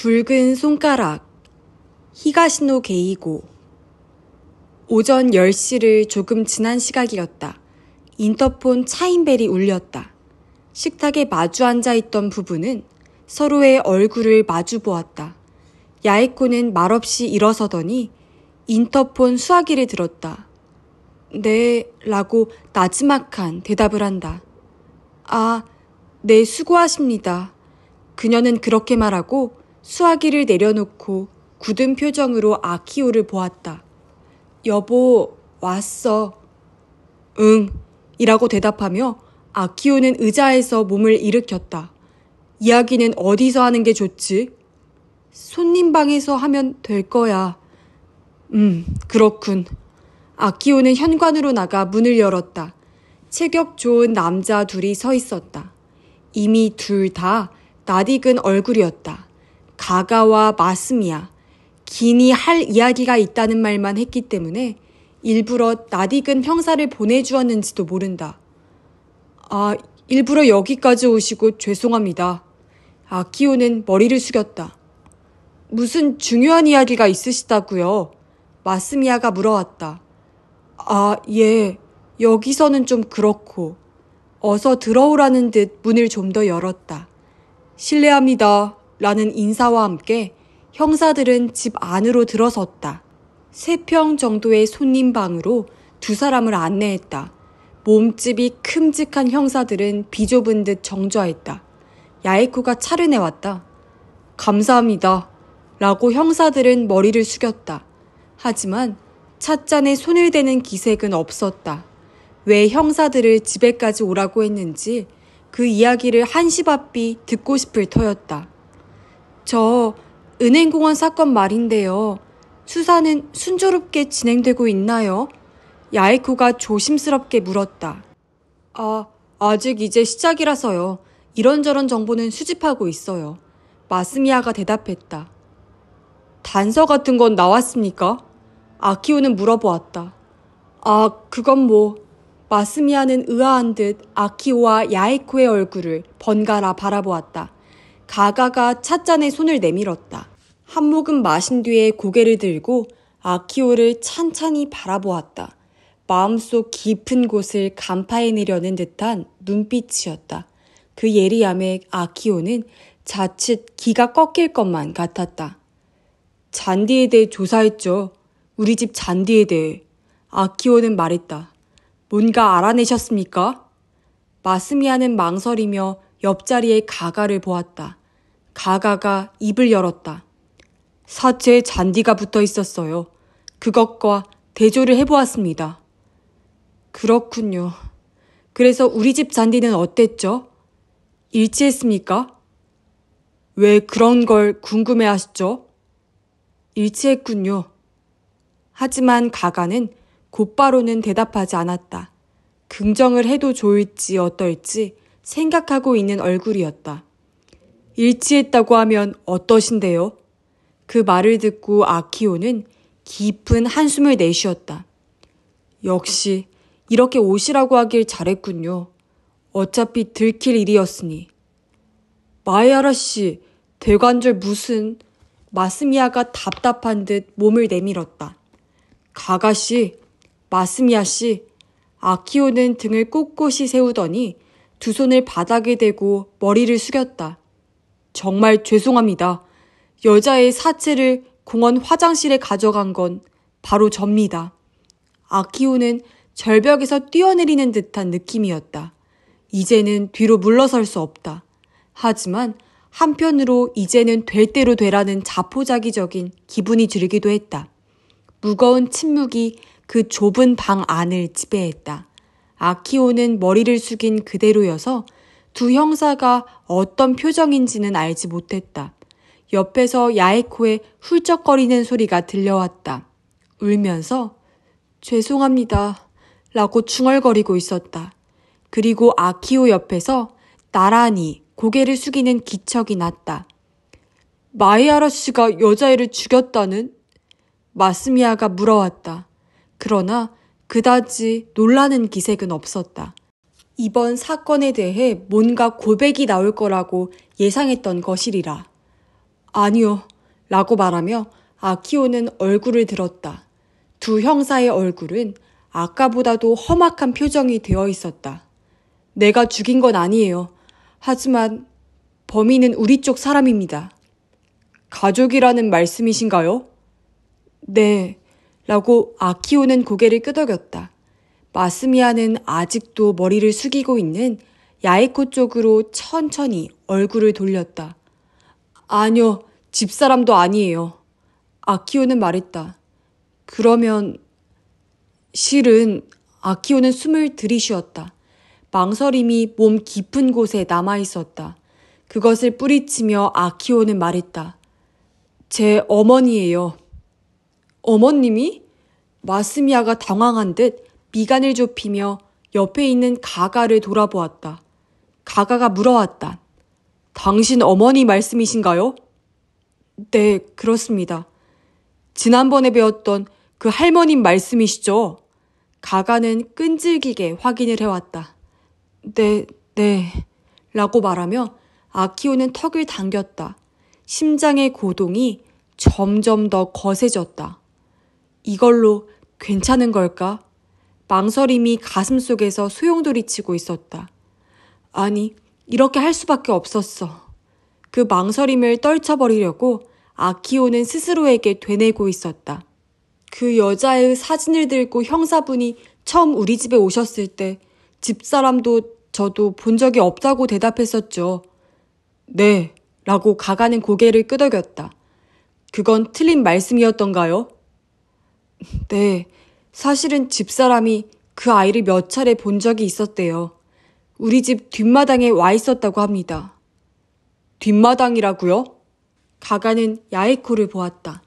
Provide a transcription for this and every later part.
붉은 손가락, 히가시노 게이고. 오전 10시를 조금 지난 시각이었다. 인터폰 차인벨이 울렸다. 식탁에 마주 앉아있던 부부는 서로의 얼굴을 마주 보았다. 야에코는 말없이 일어서더니 인터폰 수화기를 들었다. 네, 라고 나지막한 대답을 한다. 아, 네, 수고하십니다. 그녀는 그렇게 말하고 수화기를 내려놓고 굳은 표정으로 아키오를 보았다. 여보, 왔어. 응, 이라고 대답하며 아키오는 의자에서 몸을 일으켰다. 이야기는 어디서 하는 게 좋지? 손님 방에서 하면 될 거야. 그렇군. 아키오는 현관으로 나가 문을 열었다. 체격 좋은 남자 둘이 서 있었다. 이미 둘 다 낯익은 얼굴이었다. 가가와 마스미야. 긴이 할 이야기가 있다는 말만 했기 때문에 일부러 낯익은 형사를 보내주었는지도 모른다. 아, 일부러 여기까지 오시고 죄송합니다. 아키오는 머리를 숙였다. 무슨 중요한 이야기가 있으시다고요? 마스미야가 물어왔다. 아, 예. 여기서는 좀 그렇고. 어서 들어오라는 듯 문을 좀 더 열었다. 실례합니다. 라는 인사와 함께 형사들은 집 안으로 들어섰다. 3평 정도의 손님 방으로 두 사람을 안내했다. 몸집이 큼직한 형사들은 비좁은 듯 정좌했다. 야에코가 차를 내왔다. 감사합니다. 라고 형사들은 머리를 숙였다. 하지만 찻잔에 손을 대는 기색은 없었다. 왜 형사들을 집에까지 오라고 했는지 그 이야기를 한시바삐 듣고 싶을 터였다. 저 은행공원 사건 말인데요. 수사는 순조롭게 진행되고 있나요? 야에코가 조심스럽게 물었다. 아직 이제 시작이라서요. 이런저런 정보는 수집하고 있어요. 마스미야가 대답했다. 단서 같은 건 나왔습니까? 아키오는 물어보았다. 그건 뭐. 마스미야는 의아한 듯 아키오와 야에코의 얼굴을 번갈아 바라보았다. 가가가 찻잔에 손을 내밀었다. 한 모금 마신 뒤에 고개를 들고 아키오를 찬찬히 바라보았다. 마음속 깊은 곳을 간파해내려는 듯한 눈빛이었다. 그 예리함에 아키오는 자칫 기가 꺾일 것만 같았다. 잔디에 대해 조사했죠. 우리 집 잔디에 대해. 아키오는 말했다. 뭔가 알아내셨습니까? 마스미야는 망설이며 옆자리에 가가를 보았다. 가가가 입을 열었다. 사체에 잔디가 붙어 있었어요. 그것과 대조를 해보았습니다. 그렇군요. 그래서 우리 집 잔디는 어땠죠? 일치했습니까? 왜 그런 걸 궁금해하시죠? 일치했군요. 하지만 가가는 곧바로는 대답하지 않았다. 긍정을 해도 좋을지 어떨지 생각하고 있는 얼굴이었다. 일치했다고 하면 어떠신데요? 그 말을 듣고 아키오는 깊은 한숨을 내쉬었다. 역시 이렇게 오시라고 하길 잘했군요. 어차피 들킬 일이었으니. 마에하라 씨, 대관절 무슨... 마스미야가 답답한 듯 몸을 내밀었다. 가가 씨, 마스미야 씨. 아키오는 등을 꼿꼿이 세우더니 두 손을 바닥에 대고 머리를 숙였다. 정말 죄송합니다. 여자의 사체를 공원 화장실에 가져간 건 바로 접니다. 아키오는 절벽에서 뛰어내리는 듯한 느낌이었다. 이제는 뒤로 물러설 수 없다. 하지만 한편으로 이제는 될 대로 되라는 자포자기적인 기분이 들기도 했다. 무거운 침묵이 그 좁은 방 안을 지배했다. 아키오는 머리를 숙인 그대로여서 두 형사가 어떤 표정인지는 알지 못했다. 옆에서 야에코의 훌쩍거리는 소리가 들려왔다. 울면서 죄송합니다 라고 중얼거리고 있었다. 그리고 아키오 옆에서 나란히 고개를 숙이는 기척이 났다. 마에하라 씨가 여자애를 죽였다는? 마스미야가 물어왔다. 그러나 그다지 놀라는 기색은 없었다. 이번 사건에 대해 뭔가 고백이 나올 거라고 예상했던 것이리라. 아니요. 라고 말하며 아키오는 얼굴을 들었다. 두 형사의 얼굴은 아까보다도 험악한 표정이 되어 있었다. 내가 죽인 건 아니에요. 하지만 범인은 우리 쪽 사람입니다. 가족이라는 말씀이신가요? 네. 라고 아키오는 고개를 끄덕였다. 마스미야는 아직도 머리를 숙이고 있는 야에코 쪽으로 천천히 얼굴을 돌렸다. 아니요, 집사람도 아니에요. 아키오는 말했다. 그러면 실은 아키오는 숨을 들이쉬었다. 망설임이 몸 깊은 곳에 남아있었다. 그것을 뿌리치며 아키오는 말했다. 제 어머니예요. 어머님이? 마스미야가 당황한 듯 미간을 좁히며 옆에 있는 가가를 돌아보았다. 가가가 물어왔다. 당신 어머니 말씀이신가요? 네, 그렇습니다. 지난번에 배웠던 그 할머님 말씀이시죠? 가가는 끈질기게 확인을 해왔다. 네, 라고 말하며 아키오는 턱을 당겼다. 심장의 고동이 점점 더 거세졌다. 이걸로 괜찮은 걸까? 망설임이 가슴속에서 소용돌이치고 있었다. 아니, 이렇게 할 수밖에 없었어. 그 망설임을 떨쳐버리려고 아키오는 스스로에게 되뇌고 있었다. 그 여자의 사진을 들고 형사분이 처음 우리 집에 오셨을 때 집사람도 저도 본 적이 없다고 대답했었죠. 네, 라고 가가는 고개를 끄덕였다. 그건 틀린 말씀이었던가요? 네, 사실은 집사람이 그 아이를 몇 차례 본 적이 있었대요. 우리 집 뒷마당에 와 있었다고 합니다. 뒷마당이라고요? 가가는 야에코를 보았다.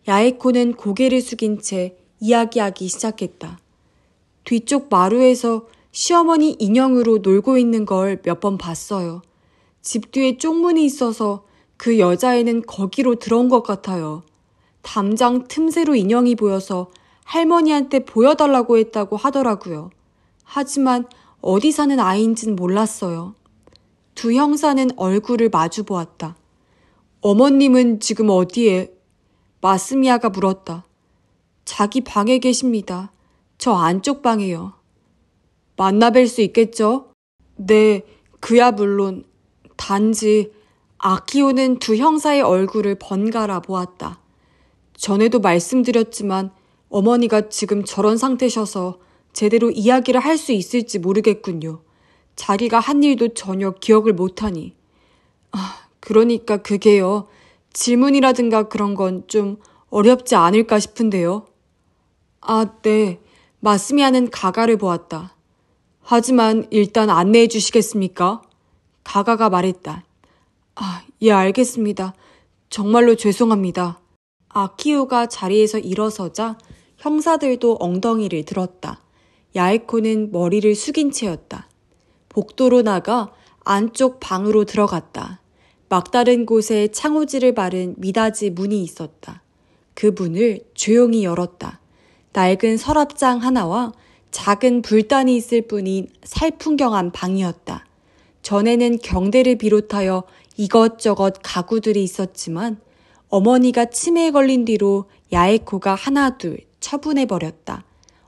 야에코는 고개를 숙인 채 이야기하기 시작했다. 뒤쪽 마루에서 시어머니 인형으로 놀고 있는 걸 몇 번 봤어요. 집 뒤에 쪽문이 있어서 그 여자애는 거기로 들어온 것 같아요. 담장 틈새로 인형이 보여서 할머니한테 보여달라고 했다고 하더라고요. 하지만 어디 사는 아이인진 몰랐어요. 두 형사는 얼굴을 마주 보았다. 어머님은 지금 어디에? 마스미야가 물었다. 자기 방에 계십니다. 저 안쪽 방에요. 만나뵐 수 있겠죠? 네, 그야 물론. 단지 아키오는 두 형사의 얼굴을 번갈아 보았다. 전에도 말씀드렸지만 어머니가 지금 저런 상태셔서 제대로 이야기를 할 수 있을지 모르겠군요. 자기가 한 일도 전혀 기억을 못하니. 그러니까 그게요. 질문이라든가 그런 건 좀 어렵지 않을까 싶은데요. 네. 마스미야는 가가를 보았다. 하지만 일단 안내해 주시겠습니까? 가가가 말했다. 예, 알겠습니다. 정말로 죄송합니다. 아키오가 자리에서 일어서자 형사들도 엉덩이를 들었다. 야에코는 머리를 숙인 채였다. 복도로 나가 안쪽 방으로 들어갔다. 막다른 곳에 창호지를 바른 미닫이 문이 있었다. 그 문을 조용히 열었다. 낡은 서랍장 하나와 작은 불단이 있을 뿐인 살풍경한 방이었다. 전에는 경대를 비롯하여 이것저것 가구들이 있었지만 어머니가 치매에 걸린 뒤로 야에코가 하나둘 처분해버렸다.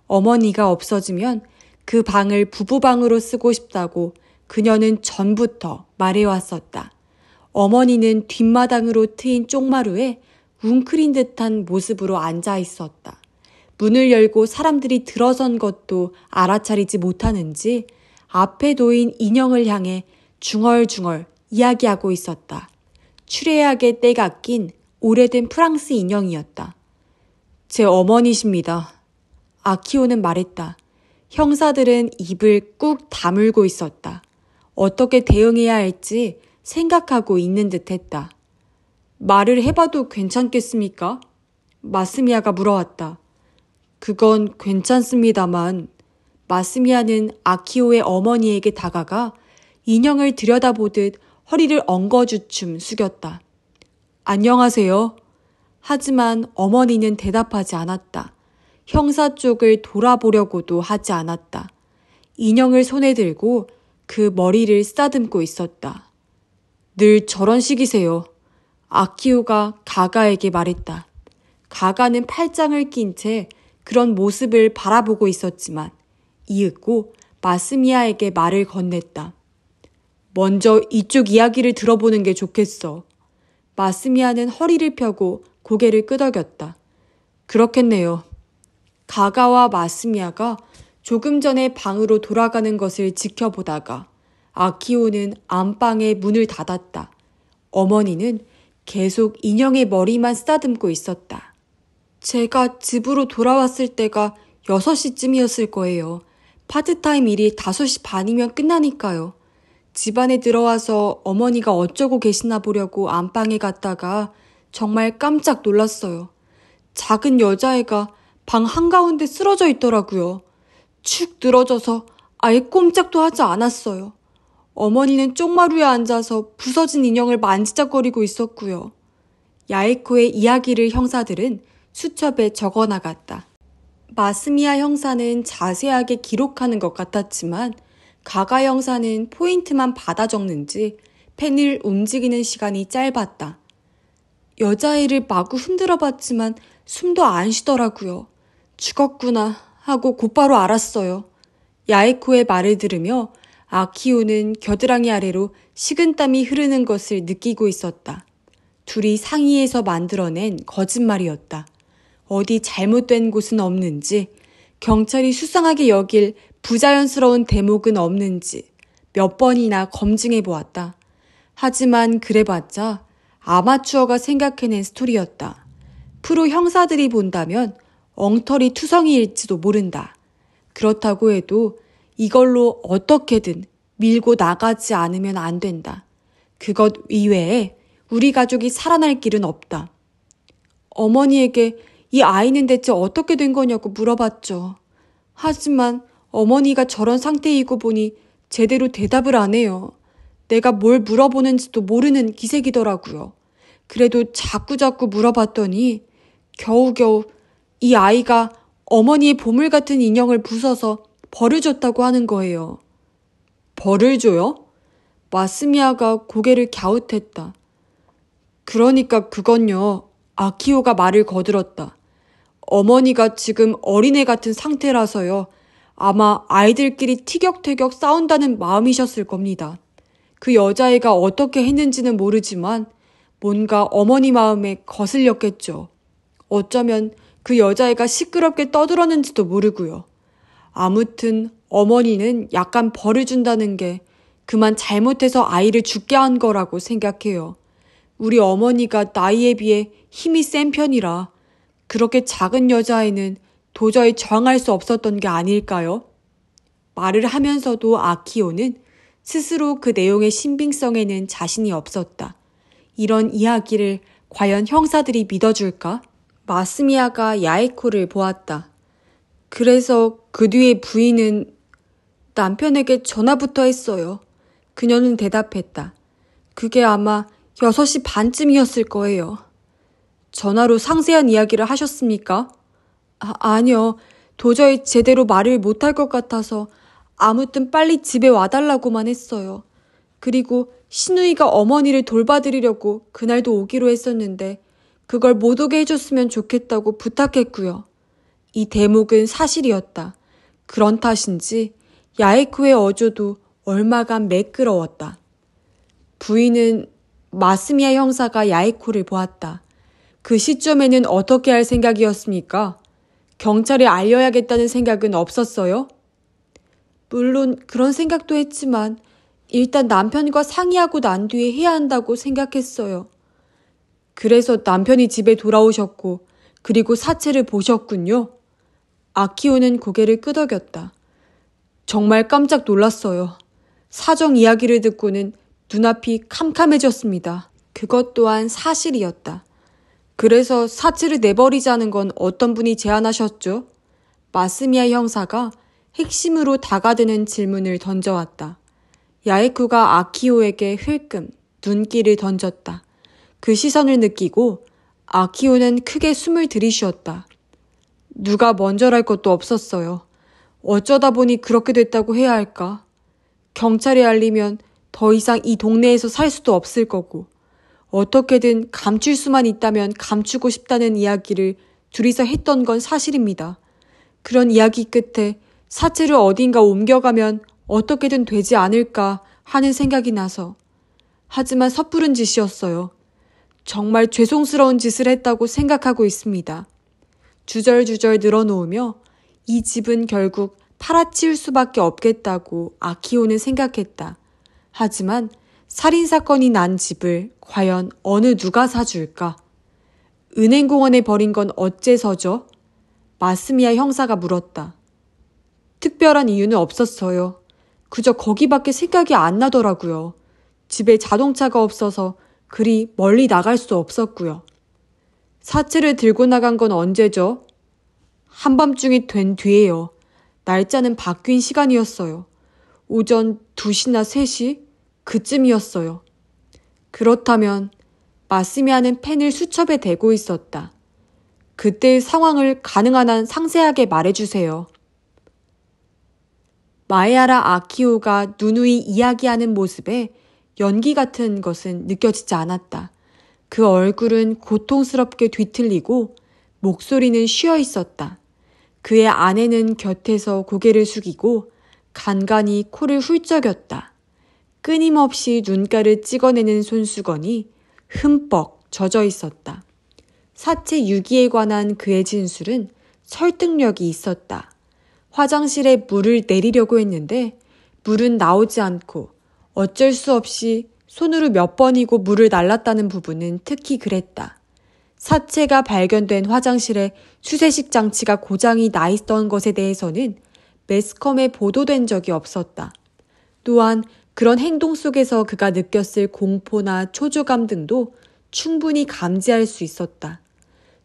어머니가 없어지면 그 방을 부부방으로 쓰고 싶다고 그녀는 전부터 말해왔었다. 어머니는 뒷마당으로 트인 쪽마루에 웅크린 듯한 모습으로 앉아 있었다. 문을 열고 사람들이 들어선 것도 알아차리지 못하는지 앞에 놓인 인형을 향해 중얼중얼 이야기하고 있었다. 추레하게 때가 낀 오래된 프랑스 인형이었다. 제 어머니십니다. 아키오는 말했다. 형사들은 입을 꾹 다물고 있었다. 어떻게 대응해야 할지 생각하고 있는 듯 했다. 말을 해봐도 괜찮겠습니까? 마스미야가 물어왔다. 그건 괜찮습니다만. 마스미야는 아키오의 어머니에게 다가가 인형을 들여다보듯 허리를 엉거주춤 숙였다. 안녕하세요. 하지만 어머니는 대답하지 않았다. 형사 쪽을 돌아보려고도 하지 않았다. 인형을 손에 들고 그 머리를 쓰다듬고 있었다. 늘 저런 식이세요. 아키오가 가가에게 말했다. 가가는 팔짱을 낀 채 그런 모습을 바라보고 있었지만 이윽고 마스미야에게 말을 건넸다. 먼저 이쪽 이야기를 들어보는 게 좋겠어. 마스미야는 허리를 펴고 고개를 끄덕였다. 그렇겠네요. 가가와 마스미야가 조금 전에 방으로 돌아가는 것을 지켜보다가 아키오는 안방에 문을 닫았다. 어머니는 계속 인형의 머리만 쓰다듬고 있었다. 제가 집으로 돌아왔을 때가 6시쯤이었을 거예요. 파트타임 일이 5시 반이면 끝나니까요. 집안에 들어와서 어머니가 어쩌고 계시나 보려고 안방에 갔다가 정말 깜짝 놀랐어요. 작은 여자애가 방 한가운데 쓰러져 있더라고요. 축 늘어져서 아예 꼼짝도 하지 않았어요. 어머니는 쪽마루에 앉아서 부서진 인형을 만지작거리고 있었고요. 야에코의 이야기를 형사들은 수첩에 적어나갔다. 마스미야 형사는 자세하게 기록하는 것 같았지만 가가 형사는 포인트만 받아 적는지 펜을 움직이는 시간이 짧았다. 여자애를 마구 흔들어 봤지만 숨도 안 쉬더라고요. 죽었구나 하고 곧바로 알았어요. 야에코의 말을 들으며 아키오는 겨드랑이 아래로 식은땀이 흐르는 것을 느끼고 있었다. 둘이 상의해서 만들어낸 거짓말이었다. 어디 잘못된 곳은 없는지, 경찰이 수상하게 여길 부자연스러운 대목은 없는지 몇 번이나 검증해 보았다. 하지만 그래봤자 아마추어가 생각해낸 스토리였다. 프로 형사들이 본다면 엉터리 투성이일지도 모른다. 그렇다고 해도 이걸로 어떻게든 밀고 나가지 않으면 안 된다. 그것 이외에 우리 가족이 살아날 길은 없다. 어머니에게 이 아이는 대체 어떻게 된 거냐고 물어봤죠. 하지만 어머니가 저런 상태이고 보니 제대로 대답을 안 해요. 내가 뭘 물어보는지도 모르는 기색이더라고요. 그래도 자꾸자꾸 물어봤더니 겨우겨우 이 아이가 어머니의 보물 같은 인형을 부숴서 벌을 줬다고 하는 거예요. 벌을 줘요? 마스미야가 고개를 갸웃했다. 그러니까 그건요. 아키오가 말을 거들었다. 어머니가 지금 어린애 같은 상태라서요. 아마 아이들끼리 티격태격 싸운다는 마음이셨을 겁니다. 그 여자애가 어떻게 했는지는 모르지만 뭔가 어머니 마음에 거슬렸겠죠. 어쩌면 그 여자애가 시끄럽게 떠들었는지도 모르고요. 아무튼 어머니는 약간 벌을 준다는 게 그만 잘못해서 아이를 죽게 한 거라고 생각해요. 우리 어머니가 나이에 비해 힘이 센 편이라 그렇게 작은 여자애는 도저히 저항할 수 없었던 게 아닐까요? 말을 하면서도 아키오는 스스로 그 내용의 신빙성에는 자신이 없었다. 이런 이야기를 과연 형사들이 믿어줄까? 마스미야가 야에코를 보았다. 그래서 그 뒤에 부인은 남편에게 전화부터 했어요. 그녀는 대답했다. 그게 아마 6시 반쯤이었을 거예요. 전화로 상세한 이야기를 하셨습니까? 아니요. 도저히 제대로 말을 못할 것 같아서 아무튼 빨리 집에 와달라고만 했어요. 그리고 시누이가 어머니를 돌봐드리려고 그날도 오기로 했었는데 그걸 못 오게 해줬으면 좋겠다고 부탁했고요. 이 대목은 사실이었다. 그런 탓인지 야에코의 어조도 얼마간 매끄러웠다. 부인은 마스미야 형사가 야에코를 보았다. 그 시점에는 어떻게 할 생각이었습니까? 경찰에 알려야겠다는 생각은 없었어요? 물론 그런 생각도 했지만 일단 남편과 상의하고 난 뒤에 해야 한다고 생각했어요. 그래서 남편이 집에 돌아오셨고 그리고 사체를 보셨군요. 아키오는 고개를 끄덕였다. 정말 깜짝 놀랐어요. 사정 이야기를 듣고는 눈앞이 캄캄해졌습니다. 그것 또한 사실이었다. 그래서 사체를 내버리자는 건 어떤 분이 제안하셨죠? 마스미야 형사가 핵심으로 다가드는 질문을 던져왔다. 야에쿠가 아키오에게 흘끔 눈길을 던졌다. 그 시선을 느끼고 아키오는 크게 숨을 들이쉬었다. 누가 먼저랄 것도 없었어요. 어쩌다 보니 그렇게 됐다고 해야 할까? 경찰에 알리면 더 이상 이 동네에서 살 수도 없을 거고 어떻게든 감출 수만 있다면 감추고 싶다는 이야기를 둘이서 했던 건 사실입니다. 그런 이야기 끝에 사체를 어딘가 옮겨가면 어떻게든 되지 않을까 하는 생각이 나서. 하지만 섣부른 짓이었어요. 정말 죄송스러운 짓을 했다고 생각하고 있습니다. 주절주절 늘어놓으며 이 집은 결국 팔아치울 수밖에 없겠다고 아키오는 생각했다. 하지만 살인사건이 난 집을 과연 어느 누가 사줄까? 은행공원에 버린 건 어째서죠? 마스미야 형사가 물었다. 특별한 이유는 없었어요. 그저 거기밖에 생각이 안 나더라고요. 집에 자동차가 없어서 그리 멀리 나갈 수 없었고요. 사체를 들고 나간 건 언제죠? 한밤중이 된 뒤에요. 날짜는 바뀐 시간이었어요. 오전 2시나 3시? 그쯤이었어요. 그렇다면 마스미아는 펜을 수첩에 대고 있었다. 그때의 상황을 가능한 한 상세하게 말해주세요. 마에하라 아키오가 누누이 이야기하는 모습에 연기 같은 것은 느껴지지 않았다. 그 얼굴은 고통스럽게 뒤틀리고 목소리는 쉬어 있었다. 그의 아내는 곁에서 고개를 숙이고 간간히 코를 훌쩍였다. 끊임없이 눈가를 찍어내는 손수건이 흠뻑 젖어 있었다. 사체 유기에 관한 그의 진술은 설득력이 있었다. 화장실에 물을 내리려고 했는데 물은 나오지 않고 어쩔 수 없이 손으로 몇 번이고 물을 날랐다는 부분은 특히 그랬다. 사체가 발견된 화장실에 수세식 장치가 고장이 나 있던 것에 대해서는 매스컴에 보도된 적이 없었다. 또한 그런 행동 속에서 그가 느꼈을 공포나 초조감 등도 충분히 감지할 수 있었다.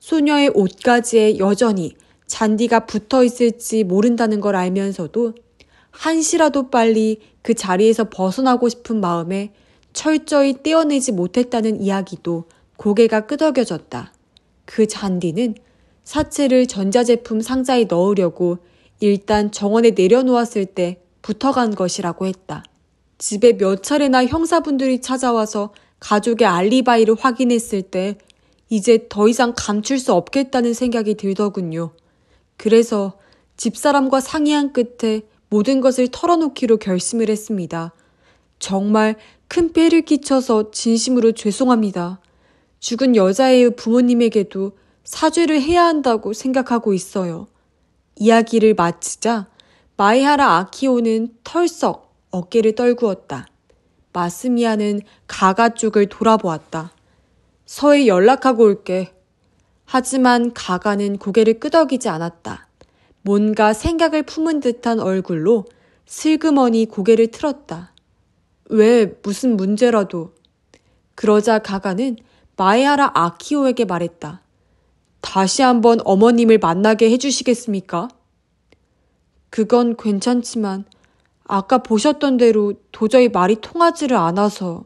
소녀의 옷가지에 여전히 잔디가 붙어 있을지 모른다는 걸 알면서도 한시라도 빨리 그 자리에서 벗어나고 싶은 마음에 철저히 떼어내지 못했다는 이야기도 고개가 끄덕여졌다. 그 잔디는 사체를 전자제품 상자에 넣으려고 일단 정원에 내려놓았을 때 붙어간 것이라고 했다. 집에 몇 차례나 형사분들이 찾아와서 가족의 알리바이를 확인했을 때 이제 더 이상 감출 수 없겠다는 생각이 들더군요. 그래서 집사람과 상의한 끝에 모든 것을 털어놓기로 결심을 했습니다. 정말 큰 폐를 끼쳐서 진심으로 죄송합니다. 죽은 여자의 부모님에게도 사죄를 해야 한다고 생각하고 있어요. 이야기를 마치자 마에하라 아키오는 털썩 어깨를 떨구었다. 마스미야는 가가 쪽을 돌아보았다. 서해 연락하고 올게. 하지만 가가는 고개를 끄덕이지 않았다. 뭔가 생각을 품은 듯한 얼굴로 슬그머니 고개를 틀었다. 왜 무슨 문제라도. 그러자 가가는 마에하라 아키오에게 말했다. 다시 한번 어머님을 만나게 해주시겠습니까? 그건 괜찮지만 아까 보셨던 대로 도저히 말이 통하지를 않아서.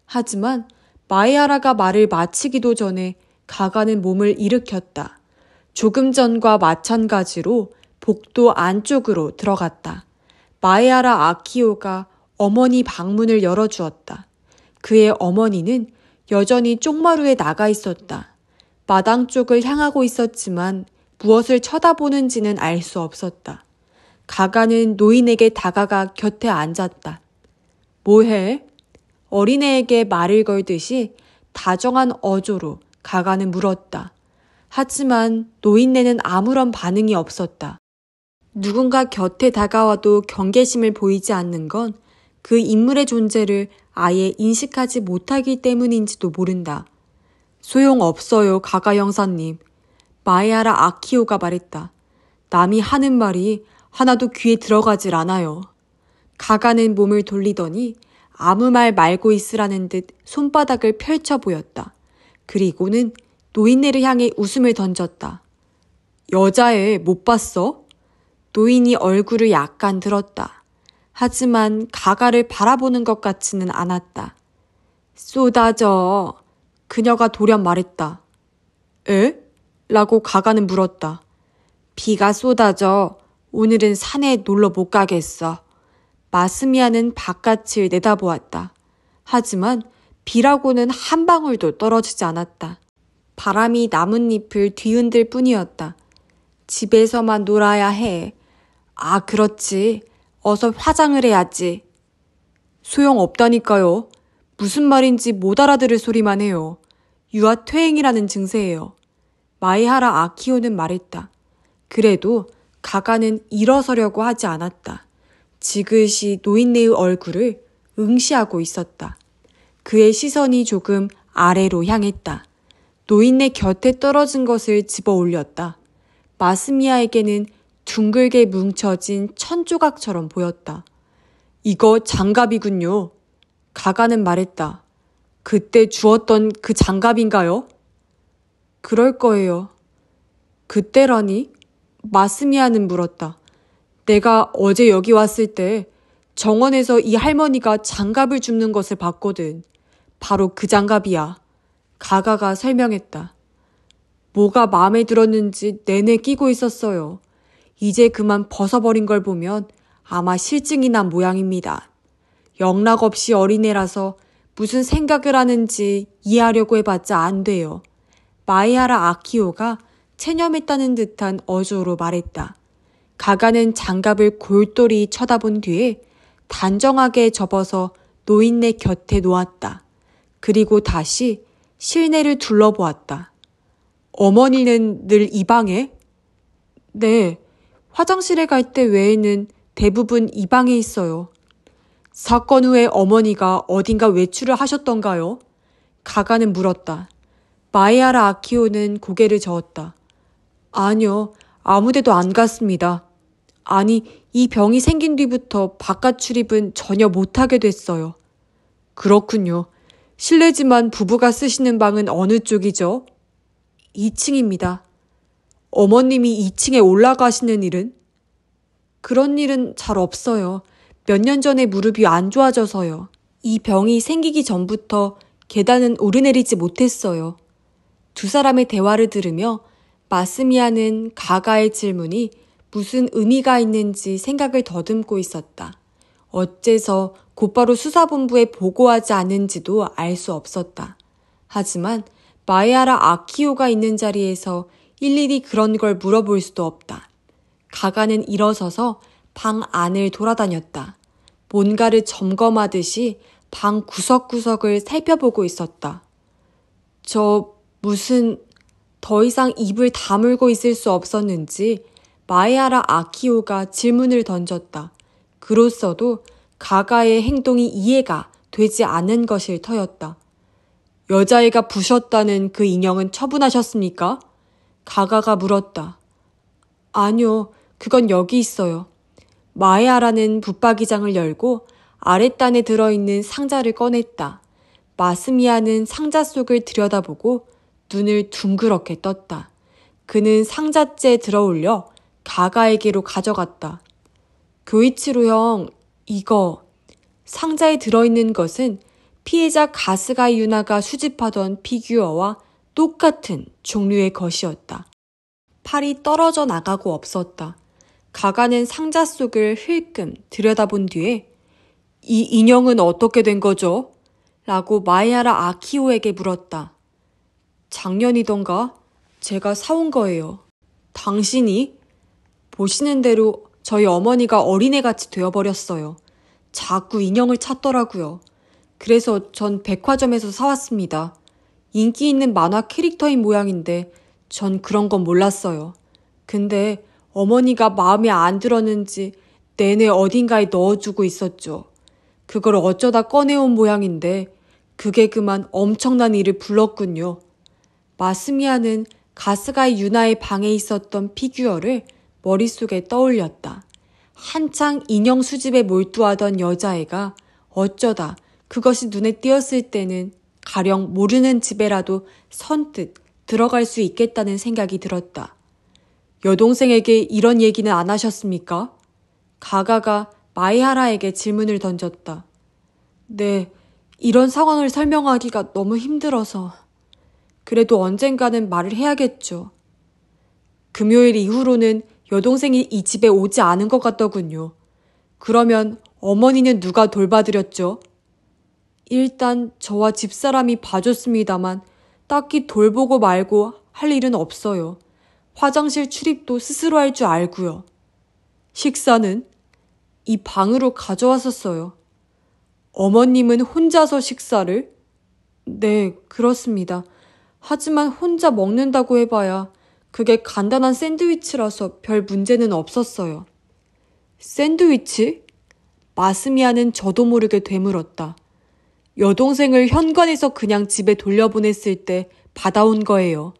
하지만 마에하라가 말을 마치기도 전에 가가는 몸을 일으켰다. 조금 전과 마찬가지로 복도 안쪽으로 들어갔다. 마에하라 아키오가 어머니 방문을 열어주었다. 그의 어머니는 여전히 쪽마루에 나가 있었다. 마당 쪽을 향하고 있었지만 무엇을 쳐다보는지는 알 수 없었다. 가가는 노인에게 다가가 곁에 앉았다. 뭐해? 어린애에게 말을 걸듯이 다정한 어조로 가가는 물었다. 하지만 노인네는 아무런 반응이 없었다. 누군가 곁에 다가와도 경계심을 보이지 않는 건 그 인물의 존재를 아예 인식하지 못하기 때문인지도 모른다. 소용없어요, 가가 형사님. 마에하라 아키오가 말했다. 남이 하는 말이 하나도 귀에 들어가질 않아요. 가가는 몸을 돌리더니 아무 말 말고 있으라는 듯 손바닥을 펼쳐 보였다. 그리고는 노인네를 향해 웃음을 던졌다. 여자애 못 봤어? 노인이 얼굴을 약간 들었다. 하지만 가가를 바라보는 것 같지는 않았다. 쏟아져. 그녀가 돌연 말했다. 에? 라고 가가는 물었다. 비가 쏟아져. 오늘은 산에 놀러 못 가겠어. 마스미야는 바깥을 내다보았다. 하지만 비라고는 한 방울도 떨어지지 않았다. 바람이 나뭇잎을 뒤흔들 뿐이었다. 집에서만 놀아야 해. 아, 그렇지. 어서 화장을 해야지. 소용없다니까요. 무슨 말인지 못 알아들을 소리만 해요. 유아퇴행이라는 증세예요. 마에하라 아키오는 말했다. 그래도 가가는 일어서려고 하지 않았다. 지그시 노인네의 얼굴을 응시하고 있었다. 그의 시선이 조금 아래로 향했다. 노인네 곁에 떨어진 것을 집어 올렸다. 마스미야에게는 둥글게 뭉쳐진 천조각처럼 보였다. 이거 장갑이군요. 가가는 말했다. 그때 주었던 그 장갑인가요? 그럴 거예요. 그때라니? 마스미야는 물었다. 내가 어제 여기 왔을 때 정원에서 이 할머니가 장갑을 줍는 것을 봤거든. 바로 그 장갑이야. 가가가 설명했다. 뭐가 마음에 들었는지 내내 끼고 있었어요. 이제 그만 벗어버린 걸 보면 아마 실증이 난 모양입니다. 영락없이 어린애라서 무슨 생각을 하는지 이해하려고 해봤자 안 돼요. 마에하라 아키오가 체념했다는 듯한 어조로 말했다. 가가는 장갑을 골똘히 쳐다본 뒤에 단정하게 접어서 노인네 곁에 놓았다. 그리고 다시 실내를 둘러보았다. 어머니는 늘 이 방에? 네, 화장실에 갈 때 외에는 대부분 이 방에 있어요. 사건 후에 어머니가 어딘가 외출을 하셨던가요? 가가는 물었다. 마에하라 아키오는 고개를 저었다. 아니요, 아무데도 안 갔습니다. 아니, 이 병이 생긴 뒤부터 바깥 출입은 전혀 못하게 됐어요. 그렇군요. 실례지만 부부가 쓰시는 방은 어느 쪽이죠? 2층입니다. 어머님이 2층에 올라가시는 일은? 그런 일은 잘 없어요. 몇 년 전에 무릎이 안 좋아져서요. 이 병이 생기기 전부터 계단은 오르내리지 못했어요. 두 사람의 대화를 들으며 마스미야는 가가의 질문이 무슨 의미가 있는지 생각을 더듬고 있었다. 어째서 곧바로 수사본부에 보고하지 않은지도 알 수 없었다. 하지만 마에하라 아키오가 있는 자리에서 일일이 그런 걸 물어볼 수도 없다. 가가는 일어서서 방 안을 돌아다녔다. 뭔가를 점검하듯이 방 구석구석을 살펴보고 있었다. 더 이상 입을 다물고 있을 수 없었는지 마에하라 아키오가 질문을 던졌다. 그로써도 가가의 행동이 이해가 되지 않은 것일 터였다. 여자애가 부셨다는 그 인형은 처분하셨습니까? 가가가 물었다. 아니요, 그건 여기 있어요. 마에하라는 붙박이장을 열고 아랫단에 들어있는 상자를 꺼냈다. 마스미야는 상자 속을 들여다보고 눈을 둥그렇게 떴다. 그는 상자째 들어올려 가가에게로 가져갔다. 교이치로 형, 이거. 상자에 들어있는 것은 피해자 가스가이 유나가 수집하던 피규어와 똑같은 종류의 것이었다. 팔이 떨어져 나가고 없었다. 가가는 상자 속을 흘끔 들여다본 뒤에 이 인형은 어떻게 된 거죠? 라고 마에하라 아키오에게 물었다. 작년이던가 제가 사온 거예요. 당신이? 보시는 대로 저희 어머니가 어린애같이 되어버렸어요. 자꾸 인형을 찾더라고요. 그래서 전 백화점에서 사왔습니다. 인기 있는 만화 캐릭터인 모양인데 전 그런 건 몰랐어요. 근데 어머니가 마음에 안 들었는지 내내 어딘가에 넣어주고 있었죠. 그걸 어쩌다 꺼내온 모양인데 그게 그만 엄청난 일을 불렀군요. 마스미야는 가스가이 유나의 방에 있었던 피규어를 머릿속에 떠올렸다. 한창 인형 수집에 몰두하던 여자애가 어쩌다 그것이 눈에 띄었을 때는 가령 모르는 집에라도 선뜻 들어갈 수 있겠다는 생각이 들었다. 여동생에게 이런 얘기는 안 하셨습니까? 가가가 마에하라에게 질문을 던졌다. 네, 이런 상황을 설명하기가 너무 힘들어서. 그래도 언젠가는 말을 해야겠죠. 금요일 이후로는 여동생이 이 집에 오지 않은 것 같더군요. 그러면 어머니는 누가 돌봐드렸죠? 일단 저와 집사람이 봐줬습니다만 딱히 돌보고 말고 할 일은 없어요. 화장실 출입도 스스로 할 줄 알고요. 식사는? 이 방으로 가져왔었어요. 어머님은 혼자서 식사를? 네, 그렇습니다. 하지만 혼자 먹는다고 해봐야 그게 간단한 샌드위치라서 별 문제는 없었어요. 샌드위치? 마스미아는 저도 모르게 되물었다. 여동생을 현관에서 그냥 집에 돌려보냈을 때 받아온 거예요.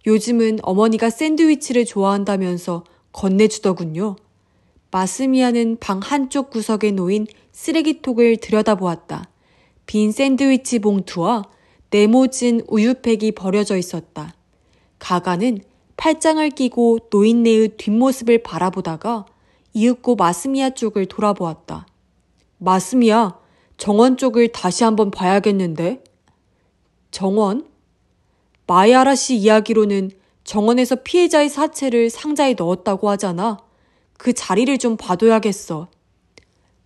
요즘은 어머니가 샌드위치를 좋아한다면서 건네주더군요. 마스미아는 방 한쪽 구석에 놓인 쓰레기통을 들여다보았다. 빈 샌드위치 봉투와 네모진 우유팩이 버려져 있었다. 가가는 팔짱을 끼고 노인네의 뒷모습을 바라보다가 이윽고 마스미아 쪽을 돌아보았다. 마스미아, 정원 쪽을 다시 한번 봐야겠는데? 정원? 마야라 씨 이야기로는 정원에서 피해자의 사체를 상자에 넣었다고 하잖아. 그 자리를 좀 봐둬야겠어.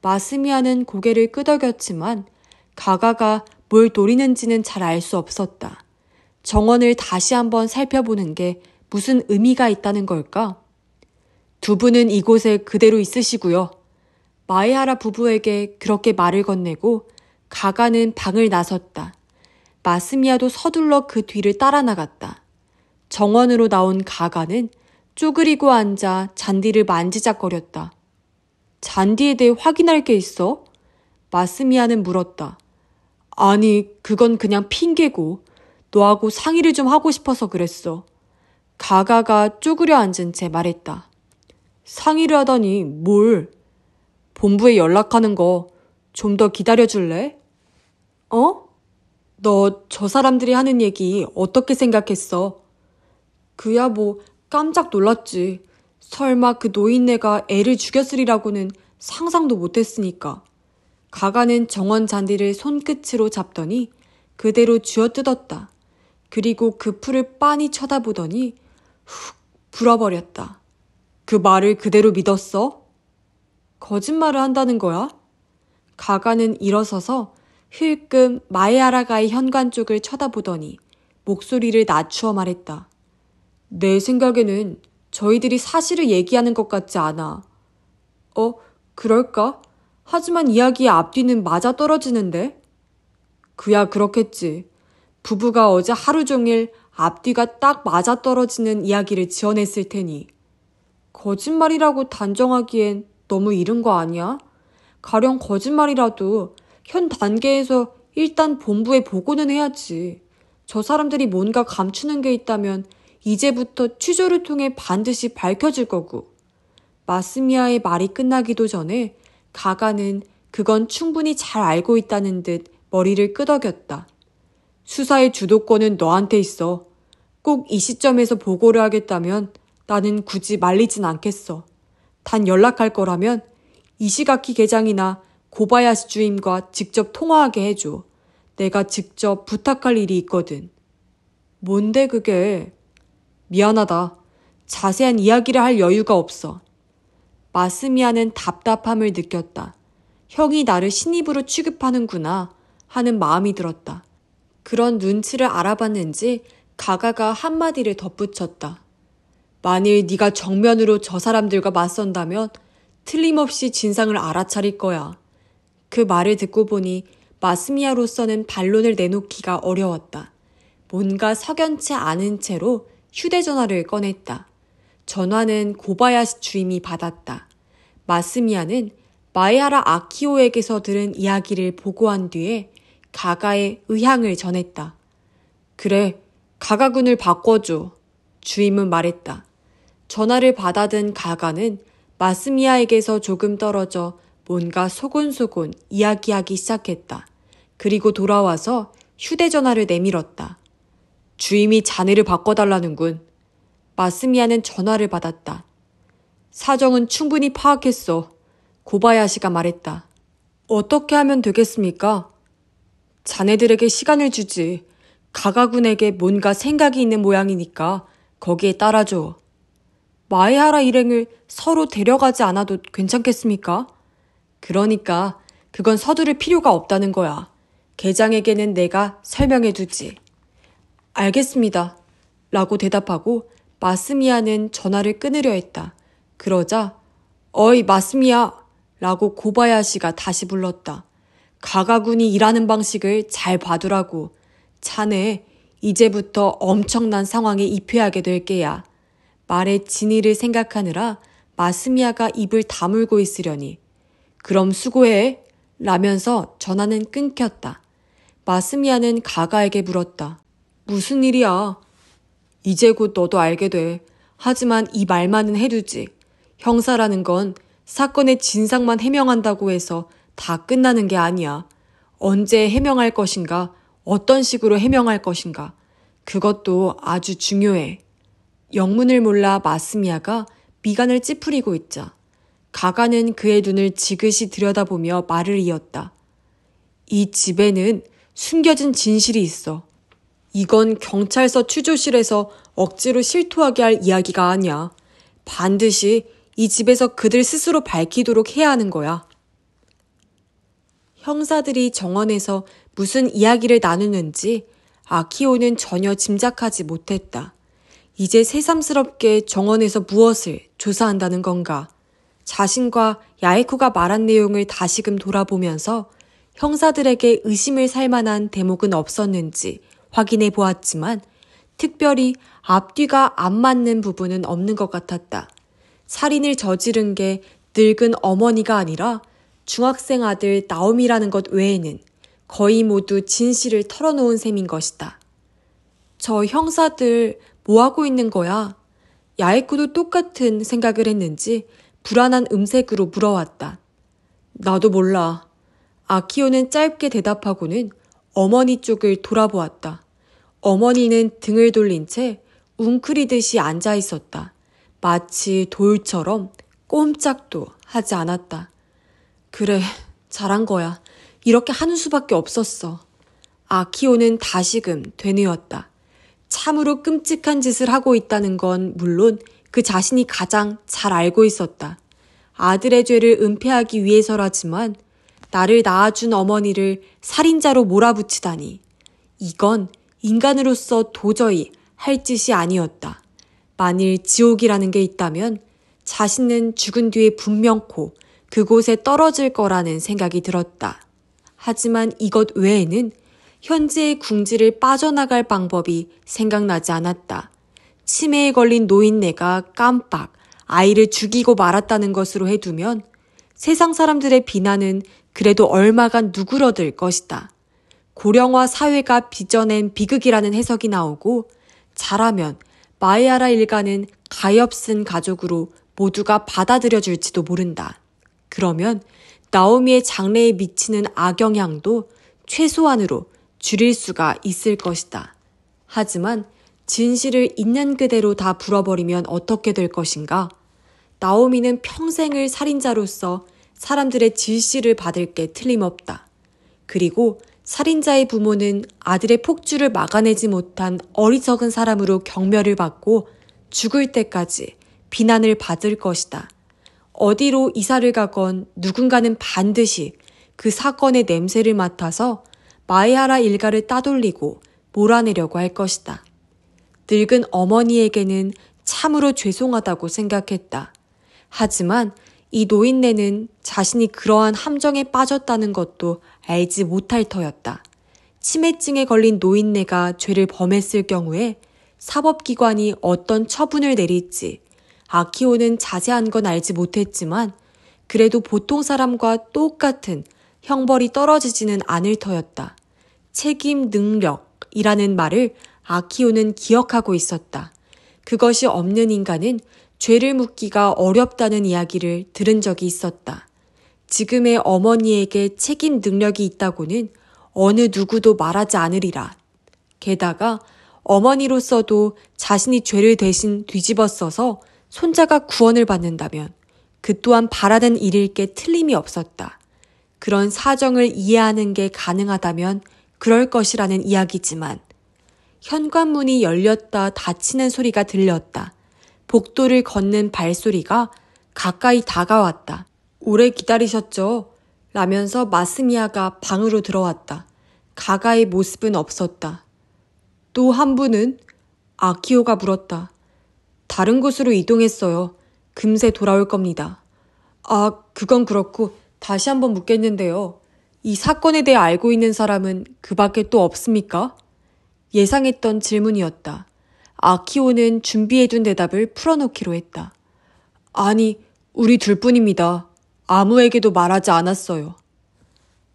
마스미아는 고개를 끄덕였지만 가가가 뭘 노리는지는 잘 알 수 없었다. 정원을 다시 한번 살펴보는 게 무슨 의미가 있다는 걸까? 두 분은 이곳에 그대로 있으시고요. 마에하라 부부에게 그렇게 말을 건네고 가가는 방을 나섰다. 마스미아도 서둘러 그 뒤를 따라 나갔다. 정원으로 나온 가가는 쪼그리고 앉아 잔디를 만지작거렸다. 잔디에 대해 확인할 게 있어? 마스미아는 물었다. 아니, 그건 그냥 핑계고 너하고 상의를 좀 하고 싶어서 그랬어. 가가가 쪼그려 앉은 채 말했다. 상의를 하다니 뭘? 본부에 연락하는 거 좀 더 기다려줄래? 어? 너 저 사람들이 하는 얘기 어떻게 생각했어? 그야 뭐 깜짝 놀랐지. 설마 그 노인네가 애를 죽였으리라고는 상상도 못했으니까. 가가는 정원 잔디를 손끝으로 잡더니 그대로 쥐어뜯었다. 그리고 그 풀을 빤히 쳐다보더니 훅 불어버렸다. 그 말을 그대로 믿었어? 거짓말을 한다는 거야? 가가는 일어서서 힐끔 마에아라가의 현관 쪽을 쳐다보더니 목소리를 낮추어 말했다. 내 생각에는 저희들이 사실을 얘기하는 것 같지 않아. 그럴까? 하지만 이야기의 앞뒤는 맞아떨어지는데? 그야 그렇겠지. 부부가 어제 하루 종일 앞뒤가 딱 맞아떨어지는 이야기를 지어냈을 테니. 거짓말이라고 단정하기엔 너무 이른 거 아니야? 가령 거짓말이라도 현 단계에서 일단 본부에 보고는 해야지. 저 사람들이 뭔가 감추는 게 있다면 이제부터 취조를 통해 반드시 밝혀질 거고. 마스미아의 말이 끝나기도 전에 가가는 그건 충분히 잘 알고 있다는 듯 머리를 끄덕였다. 수사의 주도권은 너한테 있어. 꼭 이 시점에서 보고를 하겠다면 나는 굳이 말리진 않겠어. 단 연락할 거라면 이시가키 계장이나 고바야시 주임과 직접 통화하게 해줘. 내가 직접 부탁할 일이 있거든. 뭔데 그게? 미안하다. 자세한 이야기를 할 여유가 없어. 마스미아는 답답함을 느꼈다. 형이 나를 신입으로 취급하는구나 하는 마음이 들었다. 그런 눈치를 알아봤는지 가가가 한마디를 덧붙였다. 만일 네가 정면으로 저 사람들과 맞선다면 틀림없이 진상을 알아차릴 거야. 그 말을 듣고 보니 마스미아로서는 반론을 내놓기가 어려웠다. 뭔가 석연치 않은 채로 휴대전화를 꺼냈다. 전화는 고바야시 주임이 받았다. 마스미아는 마에하라 아키오에게서 들은 이야기를 보고한 뒤에 가가의 의향을 전했다. 그래, 가가군을 바꿔줘. 주임은 말했다. 전화를 받아든 가가는 마스미아에게서 조금 떨어져 뭔가 소곤소곤 이야기하기 시작했다. 그리고 돌아와서 휴대전화를 내밀었다. 주임이 자네를 바꿔달라는군. 마스미아는 전화를 받았다. 사정은 충분히 파악했어. 고바야시가 말했다. 어떻게 하면 되겠습니까? 자네들에게 시간을 주지. 가가군에게 뭔가 생각이 있는 모양이니까 거기에 따라줘. 마에하라 일행을 서로 데려가지 않아도 괜찮겠습니까? 그러니까 그건 서두를 필요가 없다는 거야. 계장에게는 내가 설명해 두지. 알겠습니다. 라고 대답하고 마스미야는 전화를 끊으려 했다. 그러자 어이 마스미야 라고 고바야시가 다시 불렀다. 가가군이 일하는 방식을 잘 봐두라고. 자네 이제부터 엄청난 상황에 입회하게 될 게야. 말의 진위를 생각하느라 마스미야가 입을 다물고 있으려니. 그럼 수고해 라면서 전화는 끊겼다. 마스미야는 가가에게 물었다. 무슨 일이야? 이제 곧 너도 알게 돼. 하지만 이 말만은 해두지. 형사라는 건 사건의 진상만 해명한다고 해서 다 끝나는 게 아니야. 언제 해명할 것인가, 어떤 식으로 해명할 것인가. 그것도 아주 중요해. 영문을 몰라 마스미야가 미간을 찌푸리고 있자 가가는 그의 눈을 지그시 들여다보며 말을 이었다. 이 집에는 숨겨진 진실이 있어. 이건 경찰서 추조실에서 억지로 실토하게 할 이야기가 아니야. 반드시 이 집에서 그들 스스로 밝히도록 해야 하는 거야. 형사들이 정원에서 무슨 이야기를 나누는지 아키오는 전혀 짐작하지 못했다. 이제 새삼스럽게 정원에서 무엇을 조사한다는 건가? 자신과 야에코가 말한 내용을 다시금 돌아보면서 형사들에게 의심을 살 만한 대목은 없었는지 확인해 보았지만 특별히 앞뒤가 안 맞는 부분은 없는 것 같았다. 살인을 저지른 게 늙은 어머니가 아니라 중학생 아들 나옴이라는 것 외에는 거의 모두 진실을 털어놓은 셈인 것이다. 저 형사들 뭐하고 있는 거야? 야에코도 똑같은 생각을 했는지 불안한 음색으로 물어왔다. 나도 몰라. 아키오는 짧게 대답하고는 어머니 쪽을 돌아보았다. 어머니는 등을 돌린 채 웅크리듯이 앉아 있었다. 마치 돌처럼 꼼짝도 하지 않았다. 그래, 잘한 거야. 이렇게 하는 수밖에 없었어. 아키오는 다시금 되뇌었다. 참으로 끔찍한 짓을 하고 있다는 건 물론 그 자신이 가장 잘 알고 있었다. 아들의 죄를 은폐하기 위해서라지만 나를 낳아준 어머니를 살인자로 몰아붙이다니. 이건 인간으로서 도저히 할 짓이 아니었다. 만일 지옥이라는 게 있다면 자신은 죽은 뒤에 분명코 그곳에 떨어질 거라는 생각이 들었다. 하지만 이것 외에는 현재의 궁지를 빠져나갈 방법이 생각나지 않았다. 치매에 걸린 노인네가 깜빡 아이를 죽이고 말았다는 것으로 해두면 세상 사람들의 비난은 그래도 얼마간 누그러들 것이다. 고령화 사회가 빚어낸 비극이라는 해석이 나오고 잘하면 마에하라 일가는 가엾은 가족으로 모두가 받아들여줄지도 모른다. 그러면 나오미의 장래에 미치는 악영향도 최소한으로 줄일 수가 있을 것이다. 하지만 진실을 있는 그대로 다 불어버리면 어떻게 될 것인가? 나오미는 평생을 살인자로서 사람들의 질시를 받을 게 틀림없다. 그리고 살인자의 부모는 아들의 폭주를 막아내지 못한 어리석은 사람으로 경멸을 받고 죽을 때까지 비난을 받을 것이다. 어디로 이사를 가건 누군가는 반드시 그 사건의 냄새를 맡아서 마에하라 일가를 따돌리고 몰아내려고 할 것이다. 늙은 어머니에게는 참으로 죄송하다고 생각했다. 하지만 이 노인네는 자신이 그러한 함정에 빠졌다는 것도 알지 못할 터였다. 치매증에 걸린 노인네가 죄를 범했을 경우에 사법기관이 어떤 처분을 내릴지 아키오는 자세한 건 알지 못했지만 그래도 보통 사람과 똑같은 형벌이 떨어지지는 않을 터였다. 책임 능력이라는 말을 아키오는 기억하고 있었다. 그것이 없는 인간은 죄를 묻기가 어렵다는 이야기를 들은 적이 있었다. 지금의 어머니에게 책임 능력이 있다고는 어느 누구도 말하지 않으리라. 게다가 어머니로서도 자신이 죄를 대신 뒤집어 써서 손자가 구원을 받는다면 그 또한 바라는 일일 게 틀림이 없었다. 그런 사정을 이해하는 게 가능하다면 그럴 것이라는 이야기지만 현관문이 열렸다 닫히는 소리가 들렸다. 복도를 걷는 발소리가 가까이 다가왔다. 오래 기다리셨죠? 라면서 마스미야가 방으로 들어왔다. 가가의 모습은 없었다. 또 한 분은? 아키오가 물었다. 다른 곳으로 이동했어요. 금세 돌아올 겁니다. 아, 그건 그렇고 다시 한번 묻겠는데요. 이 사건에 대해 알고 있는 사람은 그 밖에 또 없습니까? 예상했던 질문이었다. 아키오는 준비해둔 대답을 풀어놓기로 했다. 아니, 우리 둘뿐입니다. 아무에게도 말하지 않았어요.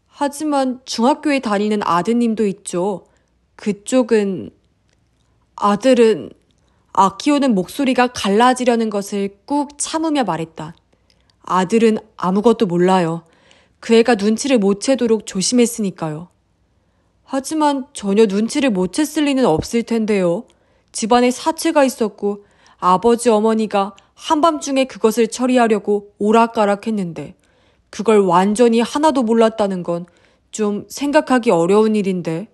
하지만 중학교에 다니는 아드님도 있죠. 그쪽은... 아들은... 아키오는 목소리가 갈라지려는 것을 꾹 참으며 말했다. 아들은 아무것도 몰라요. 그 애가 눈치를 못 채도록 조심했으니까요. 하지만 전혀 눈치를 못 챘을 리는 없을 텐데요. 집안에 사체가 있었고 아버지 어머니가 한밤중에 그것을 처리하려고 오락가락했는데 그걸 완전히 하나도 몰랐다는 건 좀 생각하기 어려운 일인데.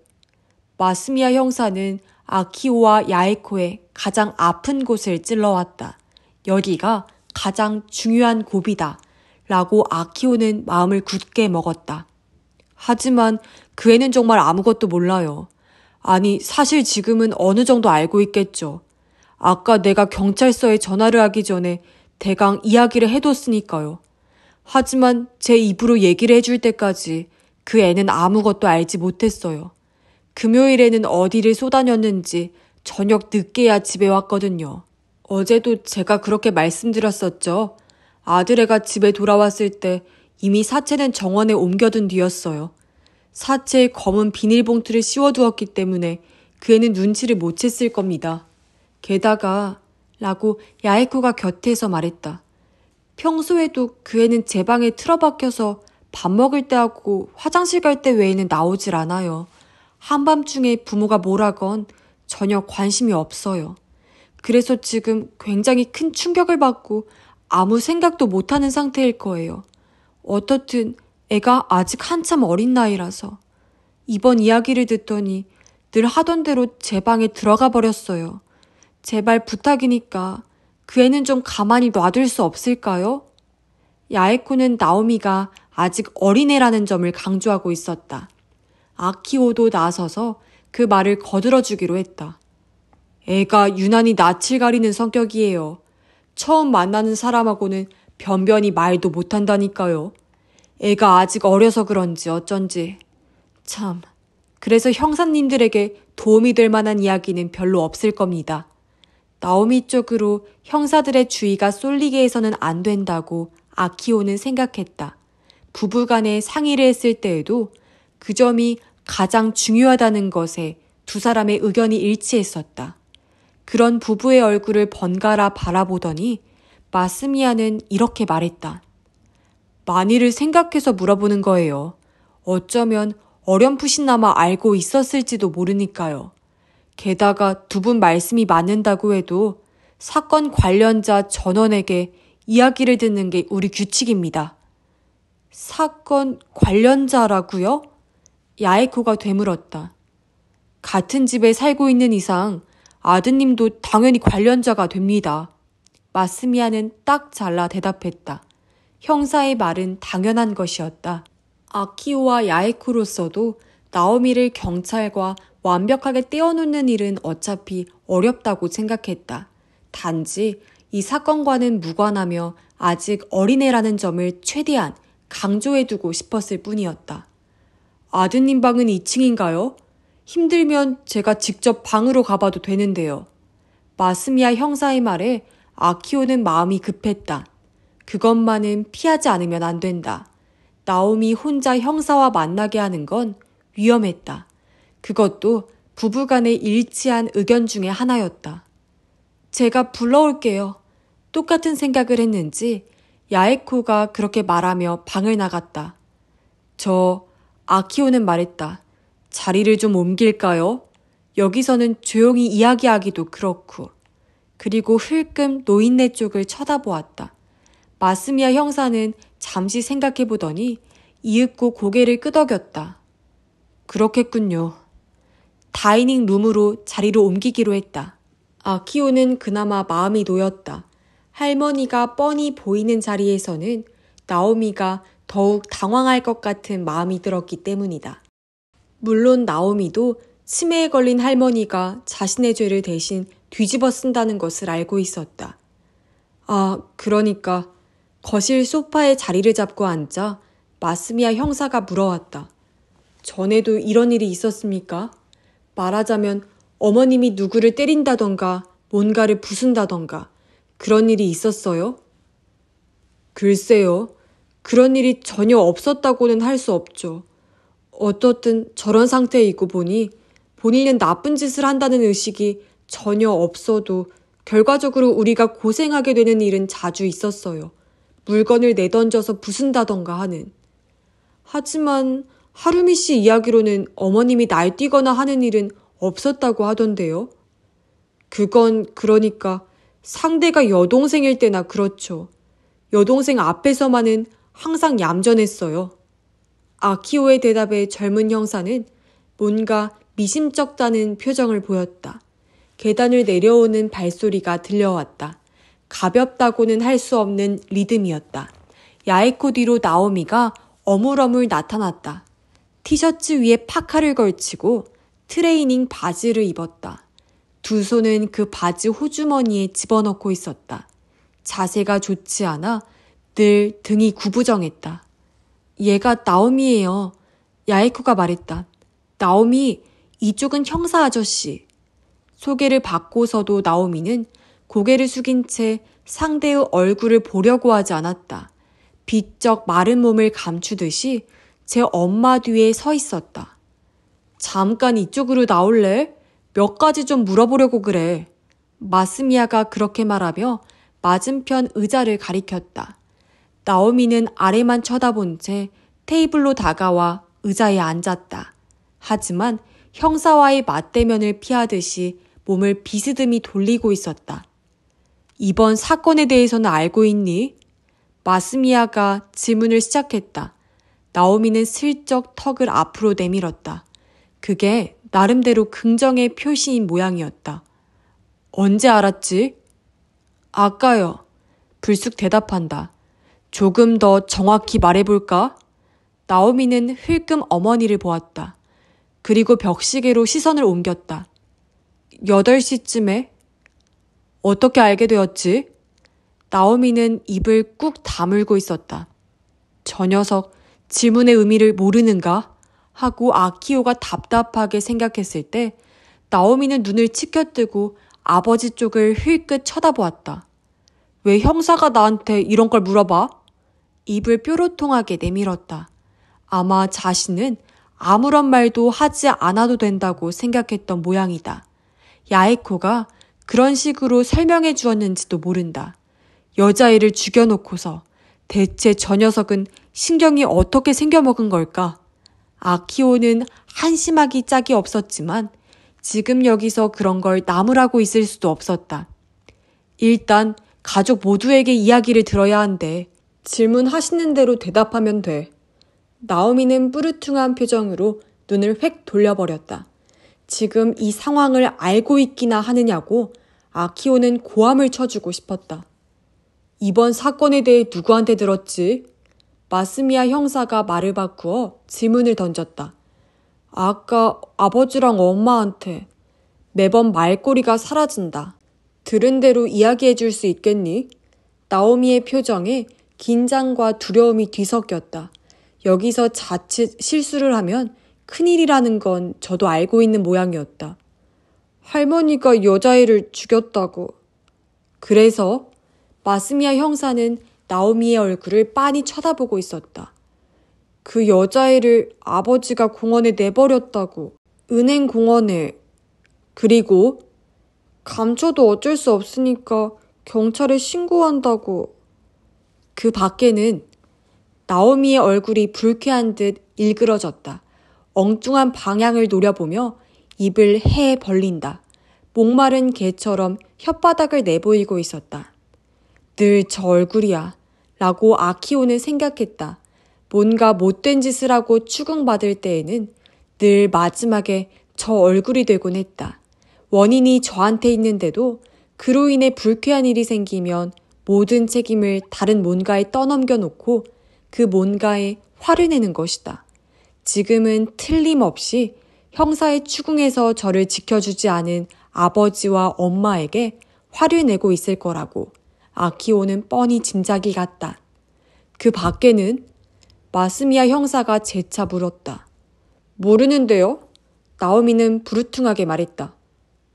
마스미야 형사는 아키오와 야에코의 가장 아픈 곳을 찔러왔다. 여기가 가장 중요한 고비다. 라고 아키오는 마음을 굳게 먹었다. 하지만 그 애는 정말 아무것도 몰라요. 아니, 사실 지금은 어느 정도 알고 있겠죠. 아까 내가 경찰서에 전화를 하기 전에 대강 이야기를 해뒀으니까요. 하지만 제 입으로 얘기를 해줄 때까지 그 애는 아무것도 알지 못했어요. 금요일에는 어디를 쏘다녔는지 저녁 늦게야 집에 왔거든요. 어제도 제가 그렇게 말씀드렸었죠. 아들애가 집에 돌아왔을 때 이미 사체는 정원에 옮겨둔 뒤였어요. 사체에 검은 비닐봉투를 씌워두었기 때문에 그 애는 눈치를 못 챘을 겁니다. 게다가 라고 야에코가 곁에서 말했다. 평소에도 그 애는 제 방에 틀어박혀서 밥 먹을 때 하고 화장실 갈 때 외에는 나오질 않아요. 한밤중에 부모가 뭐라건 전혀 관심이 없어요. 그래서 지금 굉장히 큰 충격을 받고 아무 생각도 못하는 상태일 거예요. 어떻든 애가 아직 한참 어린 나이라서. 이번 이야기를 듣더니 늘 하던 대로 제 방에 들어가 버렸어요. 제발 부탁이니까 그 애는 좀 가만히 놔둘 수 없을까요? 야에코는 나오미가 아직 어린애라는 점을 강조하고 있었다. 아키오도 나서서 그 말을 거들어주기로 했다. 애가 유난히 낯을 가리는 성격이에요. 처음 만나는 사람하고는 변변히 말도 못한다니까요. 애가 아직 어려서 그런지 어쩐지. 참, 그래서 형사님들에게 도움이 될 만한 이야기는 별로 없을 겁니다. 나오미 쪽으로 형사들의 주의가 쏠리게 해서는 안 된다고 아키오는 생각했다. 부부간에 상의를 했을 때에도 그 점이 가장 중요하다는 것에 두 사람의 의견이 일치했었다. 그런 부부의 얼굴을 번갈아 바라보더니 마스미야는 이렇게 말했다. 만일을 생각해서 물어보는 거예요. 어쩌면 어렴풋이나마 알고 있었을지도 모르니까요. 게다가 두 분 말씀이 맞는다고 해도 사건 관련자 전원에게 이야기를 듣는 게 우리 규칙입니다. 사건 관련자라고요? 야에코가 되물었다. 같은 집에 살고 있는 이상 아드님도 당연히 관련자가 됩니다. 마스미야는 딱 잘라 대답했다. 형사의 말은 당연한 것이었다. 아키오와 야에코로서도 나오미를 경찰과 완벽하게 떼어놓는 일은 어차피 어렵다고 생각했다. 단지 이 사건과는 무관하며 아직 어린애라는 점을 최대한 강조해두고 싶었을 뿐이었다. 아드님 방은 2층인가요? 힘들면 제가 직접 방으로 가봐도 되는데요. 마스미야 형사의 말에 아키오는 마음이 급했다. 그것만은 피하지 않으면 안 된다. 나오미 혼자 형사와 만나게 하는 건 위험했다. 그것도 부부간의 일치한 의견 중에 하나였다. 제가 불러올게요. 똑같은 생각을 했는지 야에코가 그렇게 말하며 방을 나갔다. 아키오는 말했다. 자리를 좀 옮길까요? 여기서는 조용히 이야기하기도 그렇고. 그리고 흘끔 노인네 쪽을 쳐다보았다. 마스미야 형사는 잠시 생각해보더니 이윽고 고개를 끄덕였다. 그렇겠군요. 다이닝 룸으로 자리를 옮기기로 했다. 아키오는 그나마 마음이 놓였다. 할머니가 뻔히 보이는 자리에서는 나오미가 더욱 당황할 것 같은 마음이 들었기 때문이다. 물론 나오미도 치매에 걸린 할머니가 자신의 죄를 대신 뒤집어 쓴다는 것을 알고 있었다. 그러니까 거실 소파에 자리를 잡고 앉아 마스미야 형사가 물어왔다. 전에도 이런 일이 있었습니까? 말하자면 어머님이 누구를 때린다던가 뭔가를 부순다던가 그런 일이 있었어요? 글쎄요. 그런 일이 전혀 없었다고는 할 수 없죠. 어떻든 저런 상태이고 보니 본인은 나쁜 짓을 한다는 의식이 전혀 없어도 결과적으로 우리가 고생하게 되는 일은 자주 있었어요. 물건을 내던져서 부순다던가 하는. 하지만 하루미 씨 이야기로는 어머님이 날뛰거나 하는 일은 없었다고 하던데요. 그건 그러니까 상대가 여동생일 때나 그렇죠. 여동생 앞에서만은 항상 얌전했어요. 아키오의 대답에 젊은 형사는 뭔가 미심쩍다는 표정을 보였다. 계단을 내려오는 발소리가 들려왔다. 가볍다고는 할 수 없는 리듬이었다. 야에코 뒤로 나오미가 어물어물 나타났다. 티셔츠 위에 파카를 걸치고 트레이닝 바지를 입었다. 두 손은 그 바지 호주머니에 집어넣고 있었다. 자세가 좋지 않아 늘 등이 구부정했다. 얘가 나오미예요. 야에코가 말했다. 나오미, 이쪽은 형사 아저씨. 소개를 받고서도 나오미는 고개를 숙인 채 상대의 얼굴을 보려고 하지 않았다. 비쩍 마른 몸을 감추듯이 제 엄마 뒤에 서 있었다. 잠깐 이쪽으로 나올래? 몇 가지 좀 물어보려고 그래. 마스미야가 그렇게 말하며 맞은편 의자를 가리켰다. 나오미는 아래만 쳐다본 채 테이블로 다가와 의자에 앉았다. 하지만 형사와의 맞대면을 피하듯이 몸을 비스듬히 돌리고 있었다. 이번 사건에 대해서는 알고 있니? 마스미야가 질문을 시작했다. 나오미는 슬쩍 턱을 앞으로 내밀었다. 그게 나름대로 긍정의 표시인 모양이었다. 언제 알았지? 아까요. 불쑥 대답한다. 조금 더 정확히 말해볼까? 나오미는 흘끔 어머니를 보았다. 그리고 벽시계로 시선을 옮겼다. 8시쯤에? 어떻게 알게 되었지? 나오미는 입을 꾹 다물고 있었다. 저 녀석 질문의 의미를 모르는가? 하고 아키오가 답답하게 생각했을 때 나오미는 눈을 치켜뜨고 아버지 쪽을 흘끗 쳐다보았다. 왜 형사가 나한테 이런 걸 물어봐? 입을 뾰로통하게 내밀었다. 아마 자신은 아무런 말도 하지 않아도 된다고 생각했던 모양이다. 야에코가 그런 식으로 설명해 주었는지도 모른다. 여자애를 죽여놓고서 대체 저 녀석은 신경이 어떻게 생겨먹은 걸까? 아키오는 한심하기 짝이 없었지만 지금 여기서 그런 걸 나무라고 있을 수도 없었다. 일단 가족 모두에게 이야기를 들어야 한대. 질문하시는 대로 대답하면 돼. 나오미는 뿌르퉁한 표정으로 눈을 획 돌려버렸다. 지금 이 상황을 알고 있기나 하느냐고 아키오는 고함을 쳐주고 싶었다. 이번 사건에 대해 누구한테 들었지? 마스미야 형사가 말을 바꾸어 질문을 던졌다. 아까 아버지랑 엄마한테. 매번 말꼬리가 사라진다. 들은 대로 이야기해 줄 수 있겠니? 나오미의 표정에 긴장과 두려움이 뒤섞였다. 여기서 자칫 실수를 하면 큰일이라는 건 저도 알고 있는 모양이었다. 할머니가 여자애를 죽였다고. 그래서 마스미야 형사는 나오미의 얼굴을 빤히 쳐다보고 있었다. 그 여자애를 아버지가 공원에 내버렸다고. 은행 공원에. 그리고 감춰도 어쩔 수 없으니까 경찰에 신고한다고. 그 밖에는 나오미의 얼굴이 불쾌한 듯 일그러졌다. 엉뚱한 방향을 노려보며 입을 해 벌린다. 목마른 개처럼 혓바닥을 내보이고 있었다. 늘 저 얼굴이야 라고 아키오는 생각했다. 뭔가 못된 짓을 하고 추궁받을 때에는 늘 마지막에 저 얼굴이 되곤 했다. 원인이 저한테 있는데도 그로 인해 불쾌한 일이 생기면 모든 책임을 다른 뭔가에 떠넘겨 놓고 그 뭔가에 화를 내는 것이다. 지금은 틀림없이 형사의 추궁에서 저를 지켜주지 않은 아버지와 엄마에게 화를 내고 있을 거라고 아키오는 뻔히 짐작이 갔다. 그 밖에는 마스미야 형사가 재차 물었다. 모르는데요? 나오미는 부르퉁하게 말했다.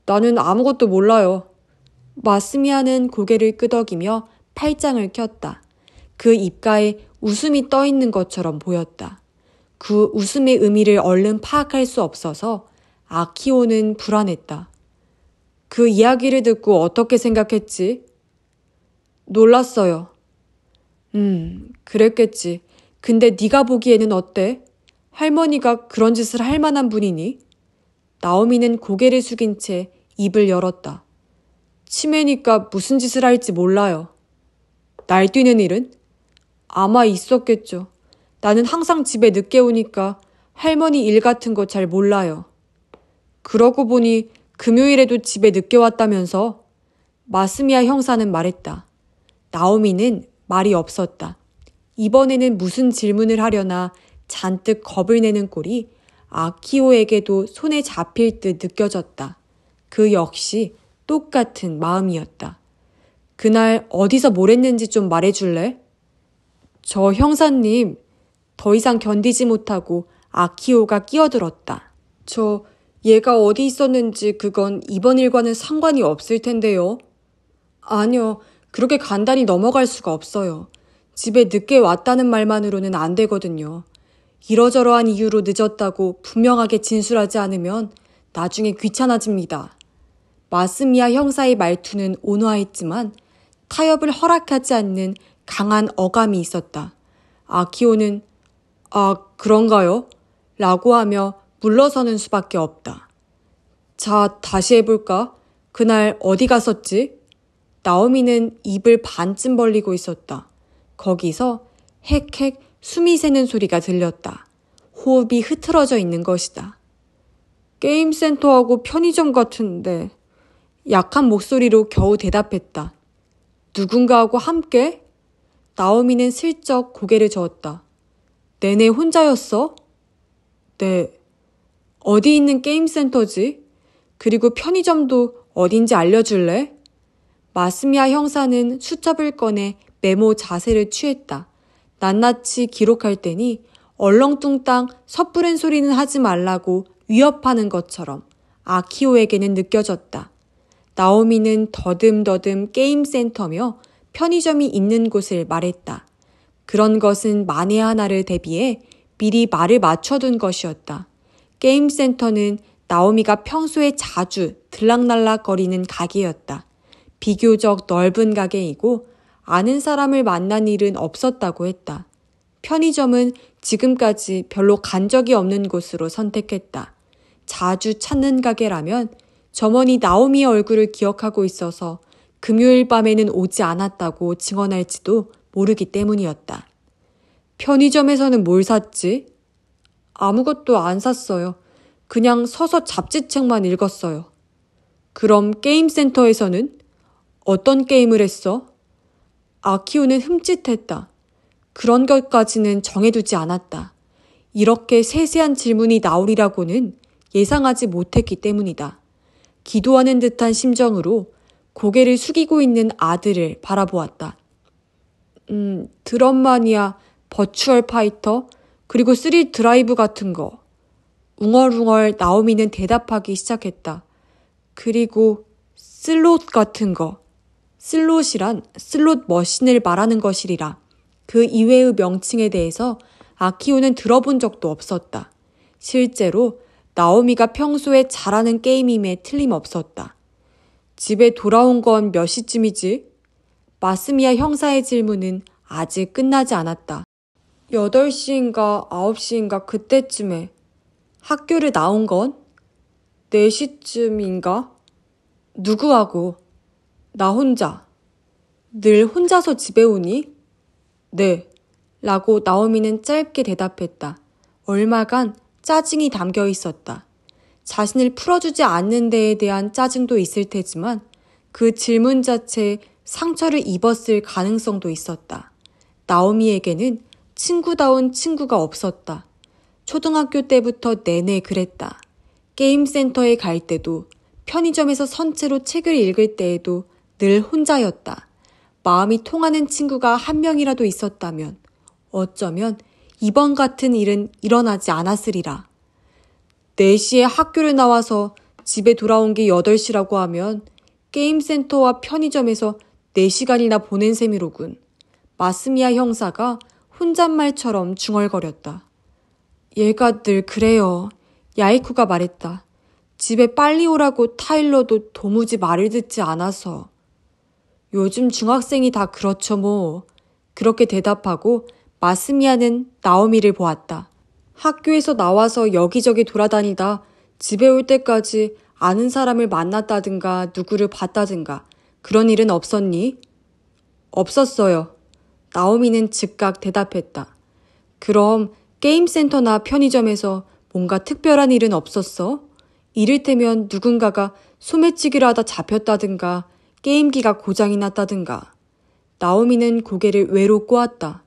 나는 아무것도 몰라요. 마스미야는 고개를 끄덕이며 팔짱을 켰다. 그 입가에 웃음이 떠 있는 것처럼 보였다. 그 웃음의 의미를 얼른 파악할 수 없어서 아키오는 불안했다. 그 이야기를 듣고 어떻게 생각했지? 놀랐어요. 그랬겠지. 근데 네가 보기에는 어때? 할머니가 그런 짓을 할 만한 분이니? 나오미는 고개를 숙인 채 입을 열었다. 치매니까 무슨 짓을 할지 몰라요. 날뛰는 일은? 아마 있었겠죠. 나는 항상 집에 늦게 오니까 할머니 일 같은 거 잘 몰라요. 그러고 보니 금요일에도 집에 늦게 왔다면서? 마스미야 형사는 말했다. 나오미는 말이 없었다. 이번에는 무슨 질문을 하려나 잔뜩 겁을 내는 꼴이 아키오에게도 손에 잡힐 듯 느껴졌다. 그 역시 똑같은 마음이었다. 그날 어디서 뭘 했는지 좀 말해줄래? 저 형사님, 더 이상 견디지 못하고 아키오가 끼어들었다. 얘가 어디 있었는지 그건 이번 일과는 상관이 없을 텐데요. 아니요, 그렇게 간단히 넘어갈 수가 없어요. 집에 늦게 왔다는 말만으로는 안 되거든요. 이러저러한 이유로 늦었다고 분명하게 진술하지 않으면 나중에 귀찮아집니다. 마스미야 형사의 말투는 온화했지만 타협을 허락하지 않는 강한 어감이 있었다. 아키오는 그런가요? 라고 하며 물러서는 수밖에 없다. 자, 다시 해볼까? 그날 어디 갔었지? 나오미는 입을 반쯤 벌리고 있었다. 거기서 헥헥 숨이 새는 소리가 들렸다. 호흡이 흐트러져 있는 것이다. 게임센터하고 편의점 같은데. 약한 목소리로 겨우 대답했다. 누군가하고 함께? 나오미는 슬쩍 고개를 저었다. 내내 혼자였어? 네. 어디 있는 게임센터지? 그리고 편의점도 어딘지 알려줄래? 마스미야 형사는 수첩을 꺼내 메모 자세를 취했다. 낱낱이 기록할 테니 얼렁뚱땅 섣부른 소리는 하지 말라고 위협하는 것처럼 아키오에게는 느껴졌다. 나오미는 더듬더듬 게임센터며 편의점이 있는 곳을 말했다. 그런 것은 만에 하나를 대비해 미리 말을 맞춰둔 것이었다. 게임센터는 나오미가 평소에 자주 들락날락거리는 가게였다. 비교적 넓은 가게이고 아는 사람을 만난 일은 없었다고 했다. 편의점은 지금까지 별로 간 적이 없는 곳으로 선택했다. 자주 찾는 가게라면 점원이 나오미의 얼굴을 기억하고 있어서 금요일 밤에는 오지 않았다고 증언할지도 모르기 때문이었다. 편의점에서는 뭘 샀지? 아무것도 안 샀어요. 그냥 서서 잡지책만 읽었어요. 그럼 게임센터에서는? 어떤 게임을 했어? 아키오는 흠칫했다. 그런 것까지는 정해두지 않았다. 이렇게 세세한 질문이 나오리라고는 예상하지 못했기 때문이다. 기도하는 듯한 심정으로 고개를 숙이고 있는 아들을 바라보았다. 드럼마니아, 버추얼 파이터, 그리고 스릴 드라이브 같은 거. 웅얼웅얼 나오미는 대답하기 시작했다. 그리고 슬롯 같은 거. 슬롯이란 슬롯 머신을 말하는 것이리라. 그 이외의 명칭에 대해서 아키오는 들어본 적도 없었다. 실제로 나오미가 평소에 잘하는 게임임에 틀림없었다. 집에 돌아온 건 몇 시쯤이지? 마스미야 형사의 질문은 아직 끝나지 않았다. 8시인가 9시인가 그때쯤에. 학교를 나온 건? 4시쯤인가? 누구하고? 나 혼자. 늘 혼자서 집에 오니? 네. 라고 나오미는 짧게 대답했다. 얼마간 짜증이 담겨 있었다. 자신을 풀어주지 않는 데에 대한 짜증도 있을 테지만 그 질문 자체에 상처를 입었을 가능성도 있었다. 나오미에게는 친구다운 친구가 없었다. 초등학교 때부터 내내 그랬다. 게임센터에 갈 때도, 편의점에서 선체로 책을 읽을 때에도 늘 혼자였다. 마음이 통하는 친구가 한 명이라도 있었다면 어쩌면 이번 같은 일은 일어나지 않았으리라. 4시에 학교를 나와서 집에 돌아온 게 8시라고 하면 게임센터와 편의점에서 4시간이나 보낸 셈이로군. 마스미야 형사가 혼잣말처럼 중얼거렸다. 얘가 늘 그래요. 야이쿠가 말했다. 집에 빨리 오라고 타일러도 도무지 말을 듣지 않아서. 요즘 중학생이 다 그렇죠 뭐. 그렇게 대답하고 마스미야는 나오미를 보았다. 학교에서 나와서 여기저기 돌아다니다 집에 올 때까지 아는 사람을 만났다든가 누구를 봤다든가 그런 일은 없었니? 없었어요. 나오미는 즉각 대답했다. 그럼 게임센터나 편의점에서 뭔가 특별한 일은 없었어? 이를테면 누군가가 소매치기를 하다 잡혔다든가 게임기가 고장이 났다든가. 나오미는 고개를 외로 꼬았다.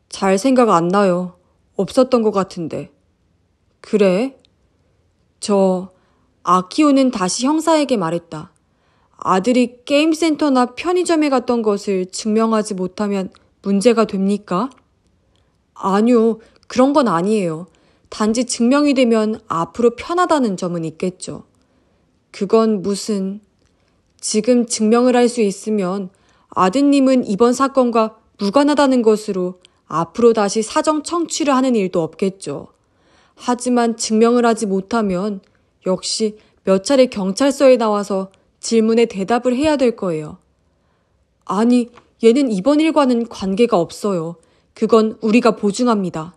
잘 생각 안 나요. 없었던 것 같은데. 그래? 아키오는 다시 형사에게 말했다. 아들이 게임센터나 편의점에 갔던 것을 증명하지 못하면 문제가 됩니까? 아니요, 그런 건 아니에요. 단지 증명이 되면 앞으로 편하다는 점은 있겠죠. 그건 지금 증명을 할 수 있으면 아드님은 이번 사건과 무관하다는 것으로 앞으로 다시 사정 청취를 하는 일도 없겠죠. 하지만 증명을 하지 못하면 역시 몇 차례 경찰서에 나와서 질문에 대답을 해야 될 거예요. 아니, 얘는 이번 일과는 관계가 없어요. 그건 우리가 보증합니다.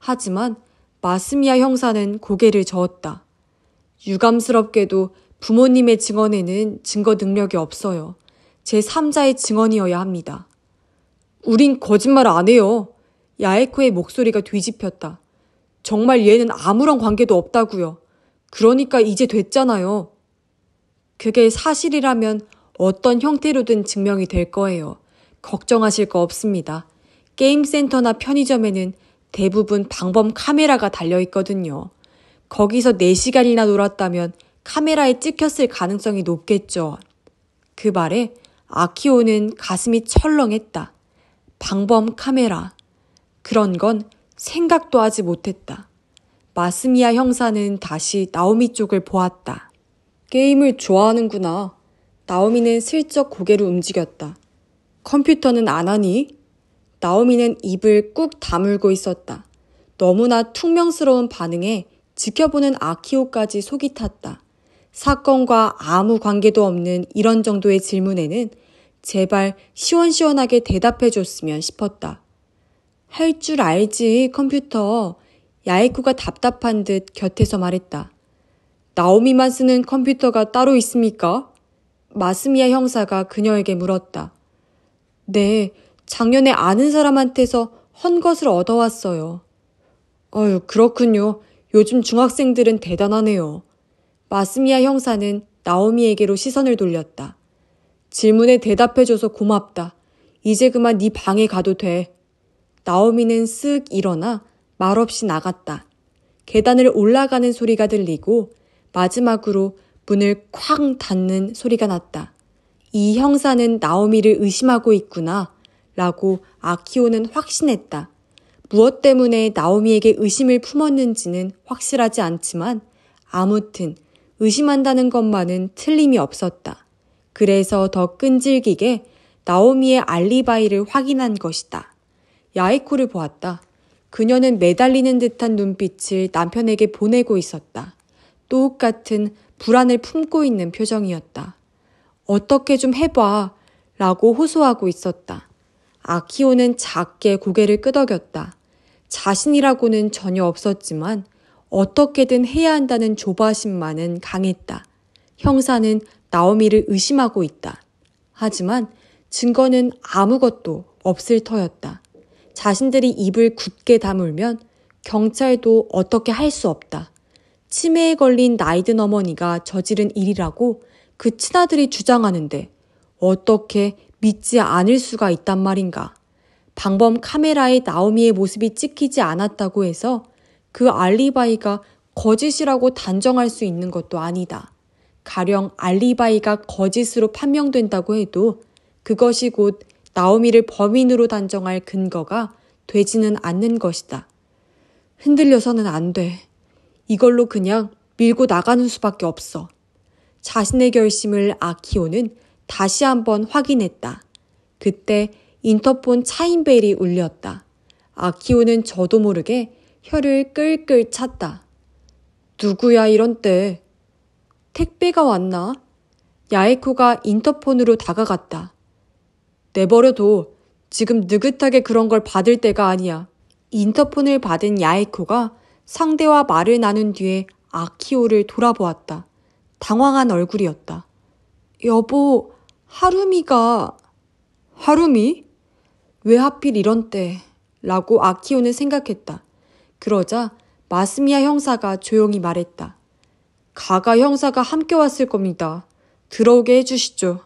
하지만 마스미야 형사는 고개를 저었다. 유감스럽게도 부모님의 증언에는 증거 능력이 없어요. 제3자의 증언이어야 합니다. 우린 거짓말 안 해요. 야에코의 목소리가 뒤집혔다. 정말 얘는 아무런 관계도 없다고요. 그러니까 이제 됐잖아요. 그게 사실이라면 어떤 형태로든 증명이 될 거예요. 걱정하실 거 없습니다. 게임센터나 편의점에는 대부분 방범 카메라가 달려있거든요. 거기서 4시간이나 놀았다면 카메라에 찍혔을 가능성이 높겠죠. 그 말에 아키오는 가슴이 철렁했다. 방범 카메라. 그런 건 생각도 하지 못했다. 마스미야 형사는 다시 나오미 쪽을 보았다. 게임을 좋아하는구나. 나오미는 슬쩍 고개를 움직였다. 컴퓨터는 안 하니? 나오미는 입을 꾹 다물고 있었다. 너무나 퉁명스러운 반응에 지켜보는 아키오까지 속이 탔다. 사건과 아무 관계도 없는 이런 정도의 질문에는 제발 시원시원하게 대답해줬으면 싶었다. 할 줄 알지, 컴퓨터. 야이쿠가 답답한 듯 곁에서 말했다. 나오미만 쓰는 컴퓨터가 따로 있습니까? 마스미야 형사가 그녀에게 물었다. 네, 작년에 아는 사람한테서 헌것을 얻어왔어요. 그렇군요. 요즘 중학생들은 대단하네요. 마스미야 형사는 나오미에게로 시선을 돌렸다. 질문에 대답해줘서 고맙다. 이제 그만 네 방에 가도 돼. 나오미는 쓱 일어나 말없이 나갔다. 계단을 올라가는 소리가 들리고 마지막으로 문을 쾅 닫는 소리가 났다. 이 형사는 나오미를 의심하고 있구나 라고 아키오는 확신했다. 무엇 때문에 나오미에게 의심을 품었는지는 확실하지 않지만 아무튼 의심한다는 것만은 틀림이 없었다. 그래서 더 끈질기게 나오미의 알리바이를 확인한 것이다. 야이코를 보았다. 그녀는 매달리는 듯한 눈빛을 남편에게 보내고 있었다. 똑같은 불안을 품고 있는 표정이었다. 어떻게 좀 해봐 라고 호소하고 있었다. 아키오는 작게 고개를 끄덕였다. 자신이라고는 전혀 없었지만 어떻게든 해야 한다는 조바심만은 강했다. 형사는 나오미를 의심하고 있다. 하지만 증거는 아무것도 없을 터였다. 자신들이 입을 굳게 다물면 경찰도 어떻게 할 수 없다. 치매에 걸린 나이든 어머니가 저지른 일이라고 그 친아들이 주장하는데 어떻게 믿지 않을 수가 있단 말인가. 방범 카메라에 나오미의 모습이 찍히지 않았다고 해서 그 알리바이가 거짓이라고 단정할 수 있는 것도 아니다. 가령 알리바이가 거짓으로 판명된다고 해도 그것이 곧 나오미를 범인으로 단정할 근거가 되지는 않는 것이다. 흔들려서는 안 돼. 이걸로 그냥 밀고 나가는 수밖에 없어. 자신의 결심을 아키오는 다시 한번 확인했다. 그때 인터폰 차인벨이 울렸다. 아키오는 저도 모르게 혀를 끌끌 찼다. 누구야 이런 때. 택배가 왔나? 야에코가 인터폰으로 다가갔다. 내버려둬. 지금 느긋하게 그런 걸 받을 때가 아니야. 인터폰을 받은 야에코가 상대와 말을 나눈 뒤에 아키오를 돌아보았다. 당황한 얼굴이었다. 여보, 하루미가... 하루미? 왜 하필 이런 때? 라고 아키오는 생각했다. 그러자 마스미야 형사가 조용히 말했다. 가가 형사가 함께 왔을 겁니다. 들어오게 해주시죠.